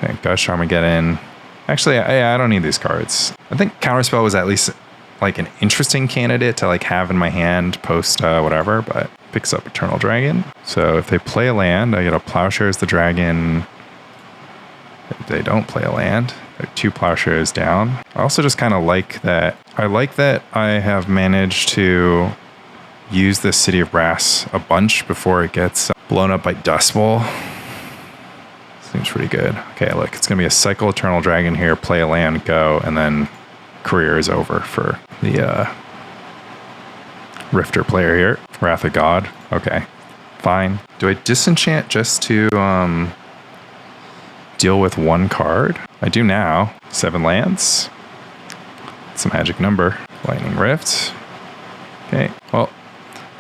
Okay, Gush, Armageddon. Actually, I don't need these cards. I think Counterspell was at least... like an interesting candidate to like have in my hand post whatever, but picks up Eternal Dragon. So if they play a land, I get a Plowshares the Dragon. If they don't play a land, they're 2 Plowshares down. I also just kind of like that. I like that I have managed to use this City of Brass a bunch before it gets blown up by Dust Bowl. Seems pretty good. Okay, look, it's going to be a Cycle Eternal Dragon here, play a land, go, and then career is over for the Rifter player here. Wrath of God. Okay, fine. Do I disenchant just to deal with one card? I do now. 7 lands. It's a magic number. Lightning Rift. Okay, well,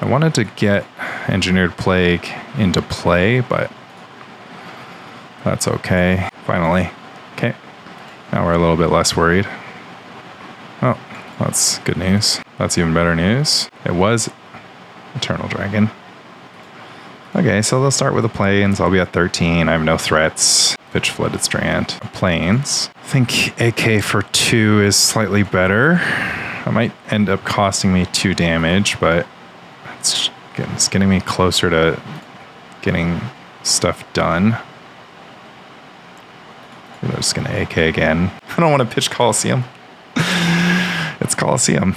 I wanted to get Engineered Plague into play, but that's okay. Finally. Okay. Now we're a little bit less worried. Oh, that's good news. That's even better news. It was Eternal Dragon. Okay, so they'll start with the plains. I'll be at 13. I have no threats. Pitch Flooded Strand. Plains. I think AK for 2 is slightly better. It might end up costing me 2 damage, but it's getting me closer to getting stuff done. I'm just going to AK again. I don't want to pitch Coliseum. It's Coliseum.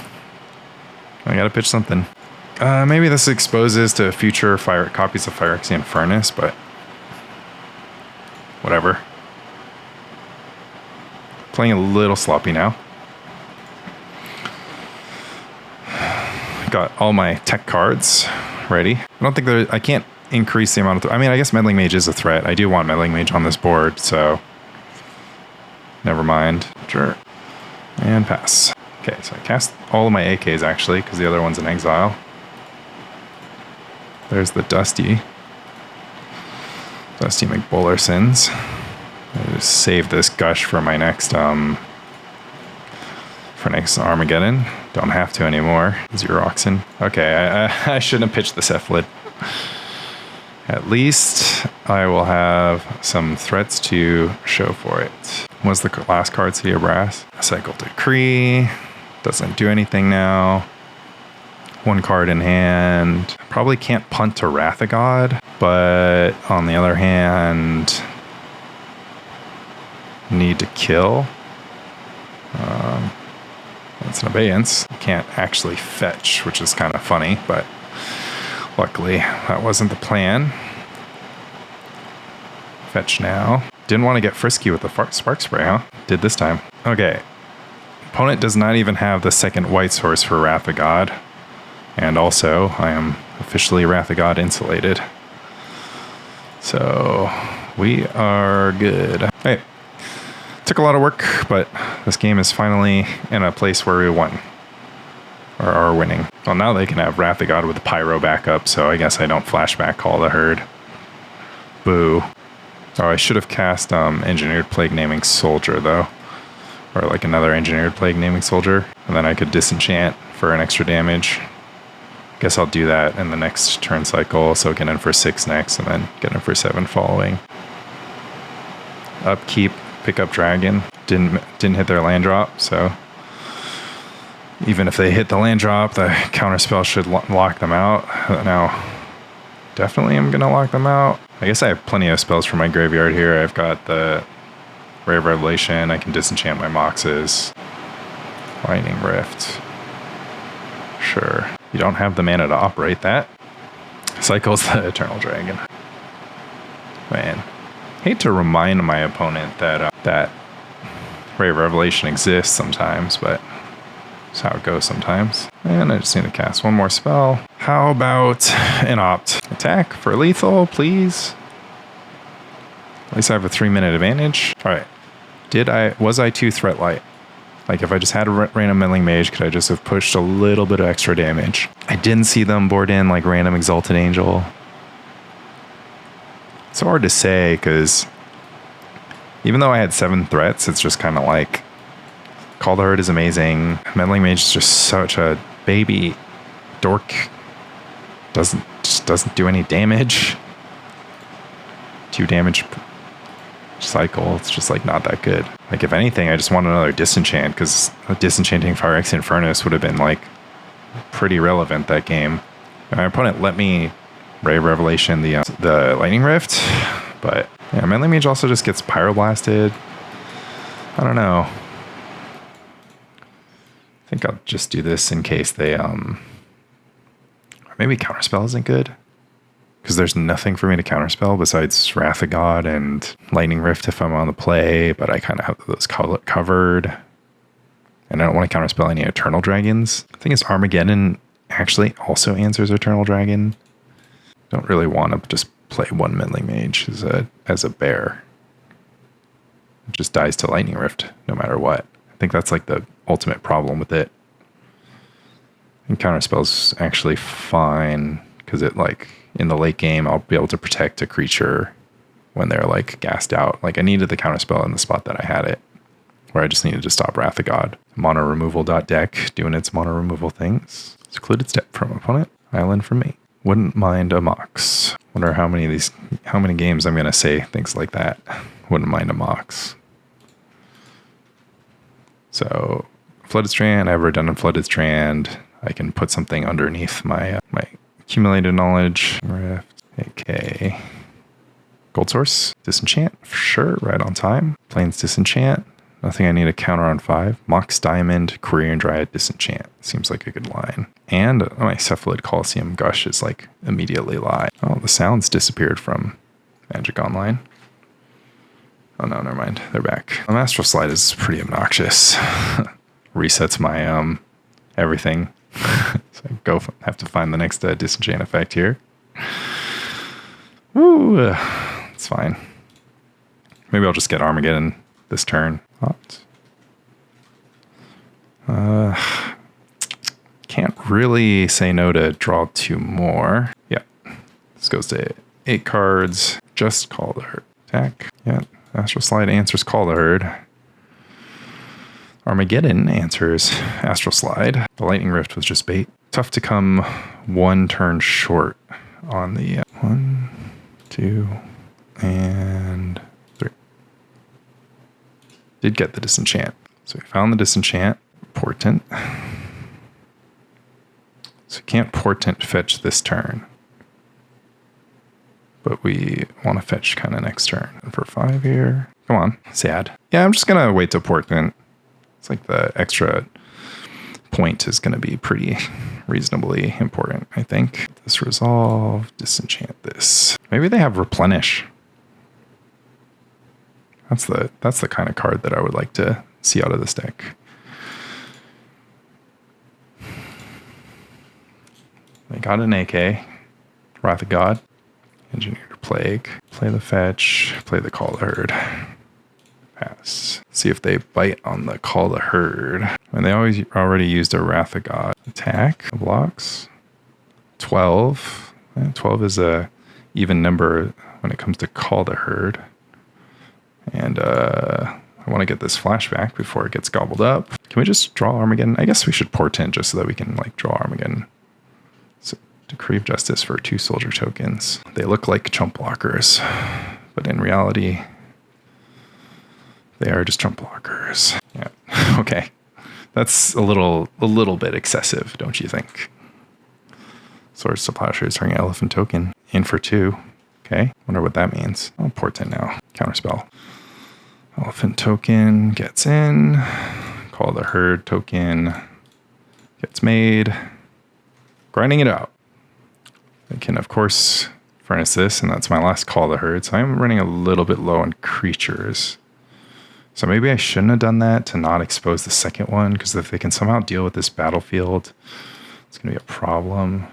I got to pitch something. Maybe this exposes to future copies of Phyrexian Furnace, but whatever. Playing a little sloppy now. Got all my tech cards ready. I don't think I can't increase the amount of... I mean, I guess Meddling Mage is a threat. I do want Meddling Mage on this board, so... Never mind. Sure. And pass. Okay, so I cast all of my AKs, actually, because the other one's in exile. There's the Dusty McBullersons. I just save this Gush for my next Armageddon. Don't have to anymore. Xeroxin. Okay, I shouldn't have pitched the Cephalid. At least I will have some threats to show for it. What's the last card? City of Brass. Cycle Decree. Doesn't do anything now. 1 card in hand. Probably can't punt to Wrath of God, but on the other hand, need to kill. It's an abeyance. Can't actually fetch, which is kind of funny, but luckily that wasn't the plan. Fetch now. Didn't want to get frisky with the Spark Spray, huh? Did this time. Okay. Opponent does not even have the second white source for Wrath of God. And also, I am officially Wrath of God insulated. So, we are good. Hey, took a lot of work, but this game is finally in a place where we won. Or are winning. Well, now they can have Wrath of God with the Pyro backup, so I guess I don't flashback call the herd. Boo. Oh, I should have cast Engineered Plague Naming Soldier, though. Or like another Engineered Plague Naming Soldier. And then I could disenchant for an extra damage. Guess I'll do that in the next turn cycle, so get in for 6 next, and then get in for 7 following. Upkeep, pick up Dragon. Didn't hit their land drop, so even if they hit the land drop, the Counterspell should lock them out. Now, definitely I'm going to lock them out. I guess I have plenty of spells for my graveyard here. I've got the Ray of Revelation. I can disenchant my Moxes. Lightning Rift. Sure. You don't have the mana to operate that. Cycles the Eternal Dragon. Man. Hate to remind my opponent that that Ray of Revelation exists sometimes, but that's how it goes sometimes. And I just need to cast 1 more spell. How about an opt? Attack for lethal, please. At least I have a 3-minute advantage. Alright. Was I too threat light? Like, if I just had a random Meddling Mage, could I just have pushed a little bit of extra damage? I didn't see them board in, like, random Exalted Angel. It's so hard to say, because even though I had 7 threats, it's just kind of like, Call the Herd is amazing. Meddling Mage is just such a baby dork. Just doesn't do any damage. 2 damage cycle. It's just like not that good. Like, if anything, I just want another disenchant, because disenchanting Phyrexian Furnace would have been like pretty relevant that game. My opponent let me Ray of Revelation the Lightning Rift, but yeah, Meddling Mage also just gets Pyroblasted. I don't know. I think I'll just do this in case they maybe Counterspell isn't good. because there's nothing for me to counterspell besides Wrath of God and Lightning Rift if I'm on the play, but I kind of have those covered. And I don't want to counterspell any Eternal Dragons. The thing is, Armageddon actually also answers Eternal Dragon. Don't really want to just play one Meddling Mage as a bear. It just dies to Lightning Rift no matter what. I think that's like the ultimate problem with it. And Counterspell's actually fine because it like in the late game I'll be able to protect a creature when they're like gassed out. Like I needed the Counterspell in the spot that I had it, where I just needed to stop Wrath of God. Mono removal deck doing its mono removal things. Secluded Step from opponent. Island from me. Wouldn't mind a Mox. Wonder how many games I'm gonna say things like that. Wouldn't mind a Mox. So Flooded Strand, I have redundant Flooded Strand. I can put something underneath my my accumulated knowledge. Rift, AK. Gold Source, Disenchant, for sure, right on time. Plains Disenchant. Nothing I need to counter on 5. Mox Diamond, Quirion Dryad, Disenchant. Seems like a good line. And my Cephalid Coliseum Gush is like immediately live. Oh, the sounds disappeared from Magic Online. Oh no, never mind. They're back. Astral Slide is pretty obnoxious. Resets my everything. So I have to find the next Disenchant effect here. Woo, it's fine. Maybe I'll just get Armageddon this turn. Can't really say no to draw 2 more. Yeah. This goes to 8 cards. Just Call the Herd. Attack. Yeah. Astral Slide answers Call the Herd. Armageddon answers Astral Slide. The Lightning Rift was just bait. Tough to come 1 turn short on the 1, 2, and 3. Did get the Disenchant. So we found the Disenchant. Portent. So we can't Portent fetch this turn. But we want to fetch kind of next turn. And for 5 here. Come on. Sad. Yeah, I'm just going to wait to Portent. It's like the extra point is going to be pretty reasonably important, I think. This resolve. Disenchant this. Maybe they have Replenish. That's the kind of card that I would like to see out of this deck. They got an AK. Wrath of God. Engineered Plague. Play the fetch. Play the Call the Herd. Pass. See if they bite on the Call the Herd. And they already used a Wrath of God. Attack. Blocks. 12. 12 is a even number when it comes to Call the Herd. And I want to get this flashback before it gets gobbled up. Can we just draw Armageddon? I guess we should Portent just so that we can like draw Armageddon. So Decree of Justice for 2 soldier tokens. They look like chump blockers, but in reality, they are just chump blockers. Yeah. Okay. That's a little bit excessive, don't you think? Swords to Plowshares, turning Elephant token in for 2. Okay. Wonder what that means. I'll Portent now. Counterspell. Elephant token gets in. Call the Herd token gets made. Grinding it out. I can, of course, furnace this, and that's my last Call the Herd. So I'm running a little bit low on creatures. So maybe I shouldn't have done that to not expose the second one, because if they can somehow deal with this battlefield, it's going to be a problem.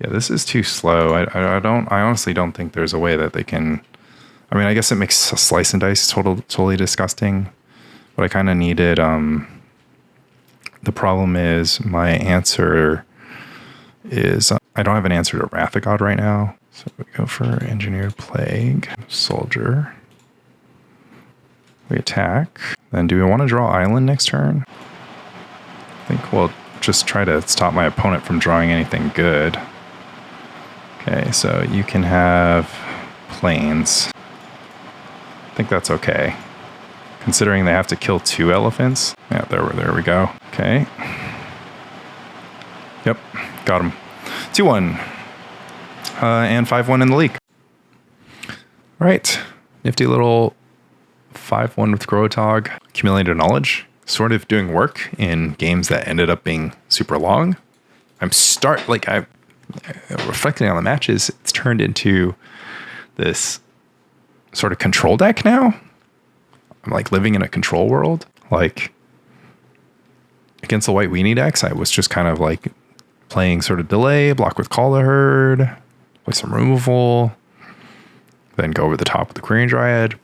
Yeah, this is too slow. I honestly don't think there's a way that they can. I mean, I guess it makes a slice and dice totally disgusting, but I kind of needed. The problem is my answer is I don't have an answer to Wrath of God right now, so we go for Engineered Plague, Soldier. We attack. Then do we want to draw Island next turn? I think we'll just try to stop my opponent from drawing anything good. Okay, so you can have Plains. I think that's okay. Considering they have to kill 2 elephants. Yeah, there we go. Okay. Yep, got him. 2-1. And 5-1 in the league. All right, nifty little 5-1 with Gro-a-tog. Accumulated knowledge. Sort of doing work in games that ended up being super long. reflecting on the matches, it's turned into this sort of control deck now. I'm like living in a control world. Like against the white weenie decks, I was just kind of like playing sort of delay, block with Call the Herd, play some removal, then go over the top with the Quirion Dryad.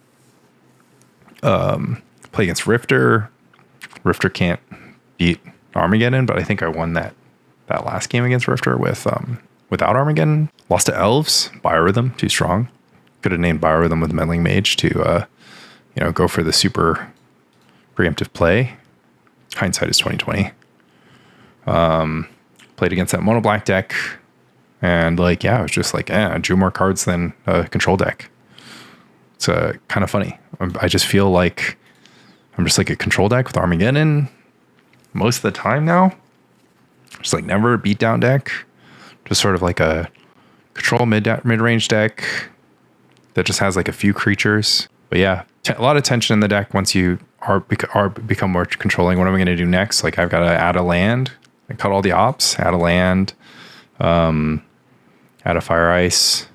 Play against Rifter. Rifter can't beat Armageddon, but I think I won that last game against Rifter without Armageddon. Lost to Elves, Biorhythm, too strong. Could have named Biorhythm with Meddling Mage to go for the super preemptive play. Hindsight is 2020. Played against that mono black deck, and it was just like, I drew more cards than a control deck. It's kind of funny. I just feel like I'm just like a control deck with Armageddon most of the time now. Just like never a beatdown deck. Just sort of like a control mid-range deck that just has like a few creatures. But yeah, a lot of tension in the deck once you become more controlling. What am I going to do next? Like I've got to add a land, cut all the ops, add a land, add a Fire Ice,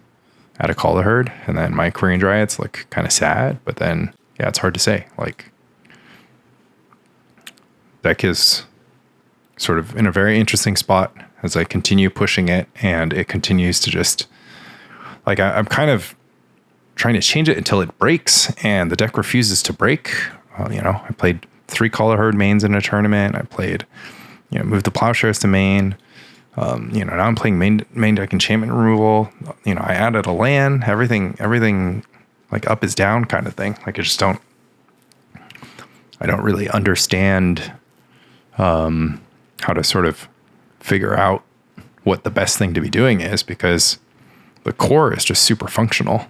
add a Call the Herd, and then my Quirion Dryads look kind of sad. But then yeah, it's hard to say. Like deck is sort of in a very interesting spot as I continue pushing it, and it continues to just like I'm kind of trying to change it until it breaks, and the deck refuses to break. I played 3 Call the Herd mains in a tournament. I played, moved the Plowshares to main. Now I'm playing main deck enchantment removal. I added a land. Everything like up is down kind of thing. Like I don't really understand how to sort of figure out what the best thing to be doing is, because the core is just super functional.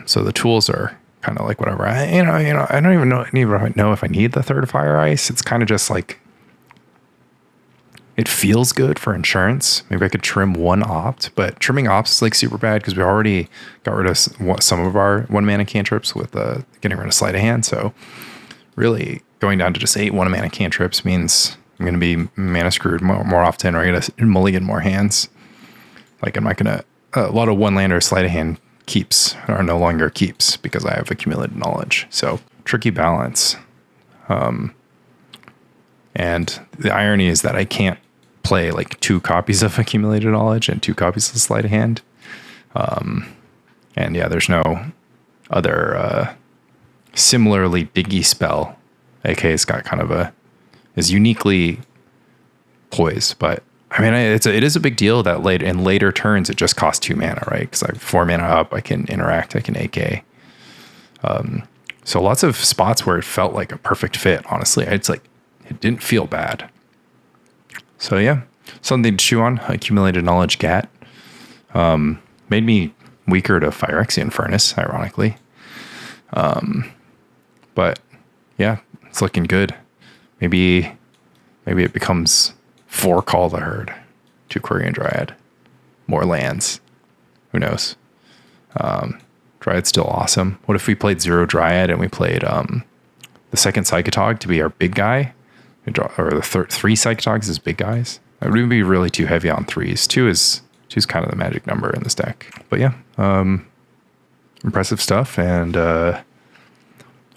So the tools are kind of like whatever. I don't even know if I need the 3rd Fire Ice. It's kind of just like it feels good for insurance. Maybe I could trim 1 opt, but trimming ops is like super bad because we already got rid of some of our 1 mana cantrips with getting rid of Sleight of Hand. So really going down to just 8 1 mana cantrips means I'm going to be mana screwed more often, or I'm going to mulligan more hands. Like I'm not going to, a lot of 1-lander Sleight of Hand keeps are no longer keeps because I have accumulated knowledge. So tricky balance. And the irony is that I can't play like 2 copies of accumulated knowledge and 2 copies of Sleight of Hand. And yeah, there's no other similarly diggy spell. AK's got kind of is uniquely poised, but I mean, it is a big deal that in later turns it just costs 2 mana, right? Because I have 4 mana up, I can interact, I can AK. So lots of spots where it felt like a perfect fit. Honestly, it's like it didn't feel bad. So yeah, something to chew on. Accumulated knowledge GAT made me weaker to Phyrexian Furnace, ironically. But yeah, it's looking good. Maybe it becomes 4 Call the Herd, 2 Quirion Dryad, more lands. Who knows? Dryad's still awesome. What if we played 0 Dryad and we played the 2nd Psychatog to be our big guy? Or the 3 Psychatogs as big guys? That would be really too heavy on 3s. 2 is kind of the magic number in this deck. But yeah, impressive stuff. And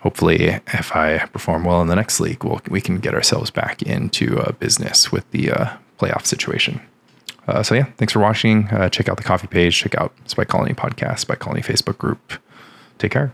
hopefully if I perform well in the next league, we can get ourselves back into business with the playoff situation. So yeah, thanks for watching. Check out the coffee page. Check out Spike Colony podcast, Spike Colony Facebook group. Take care.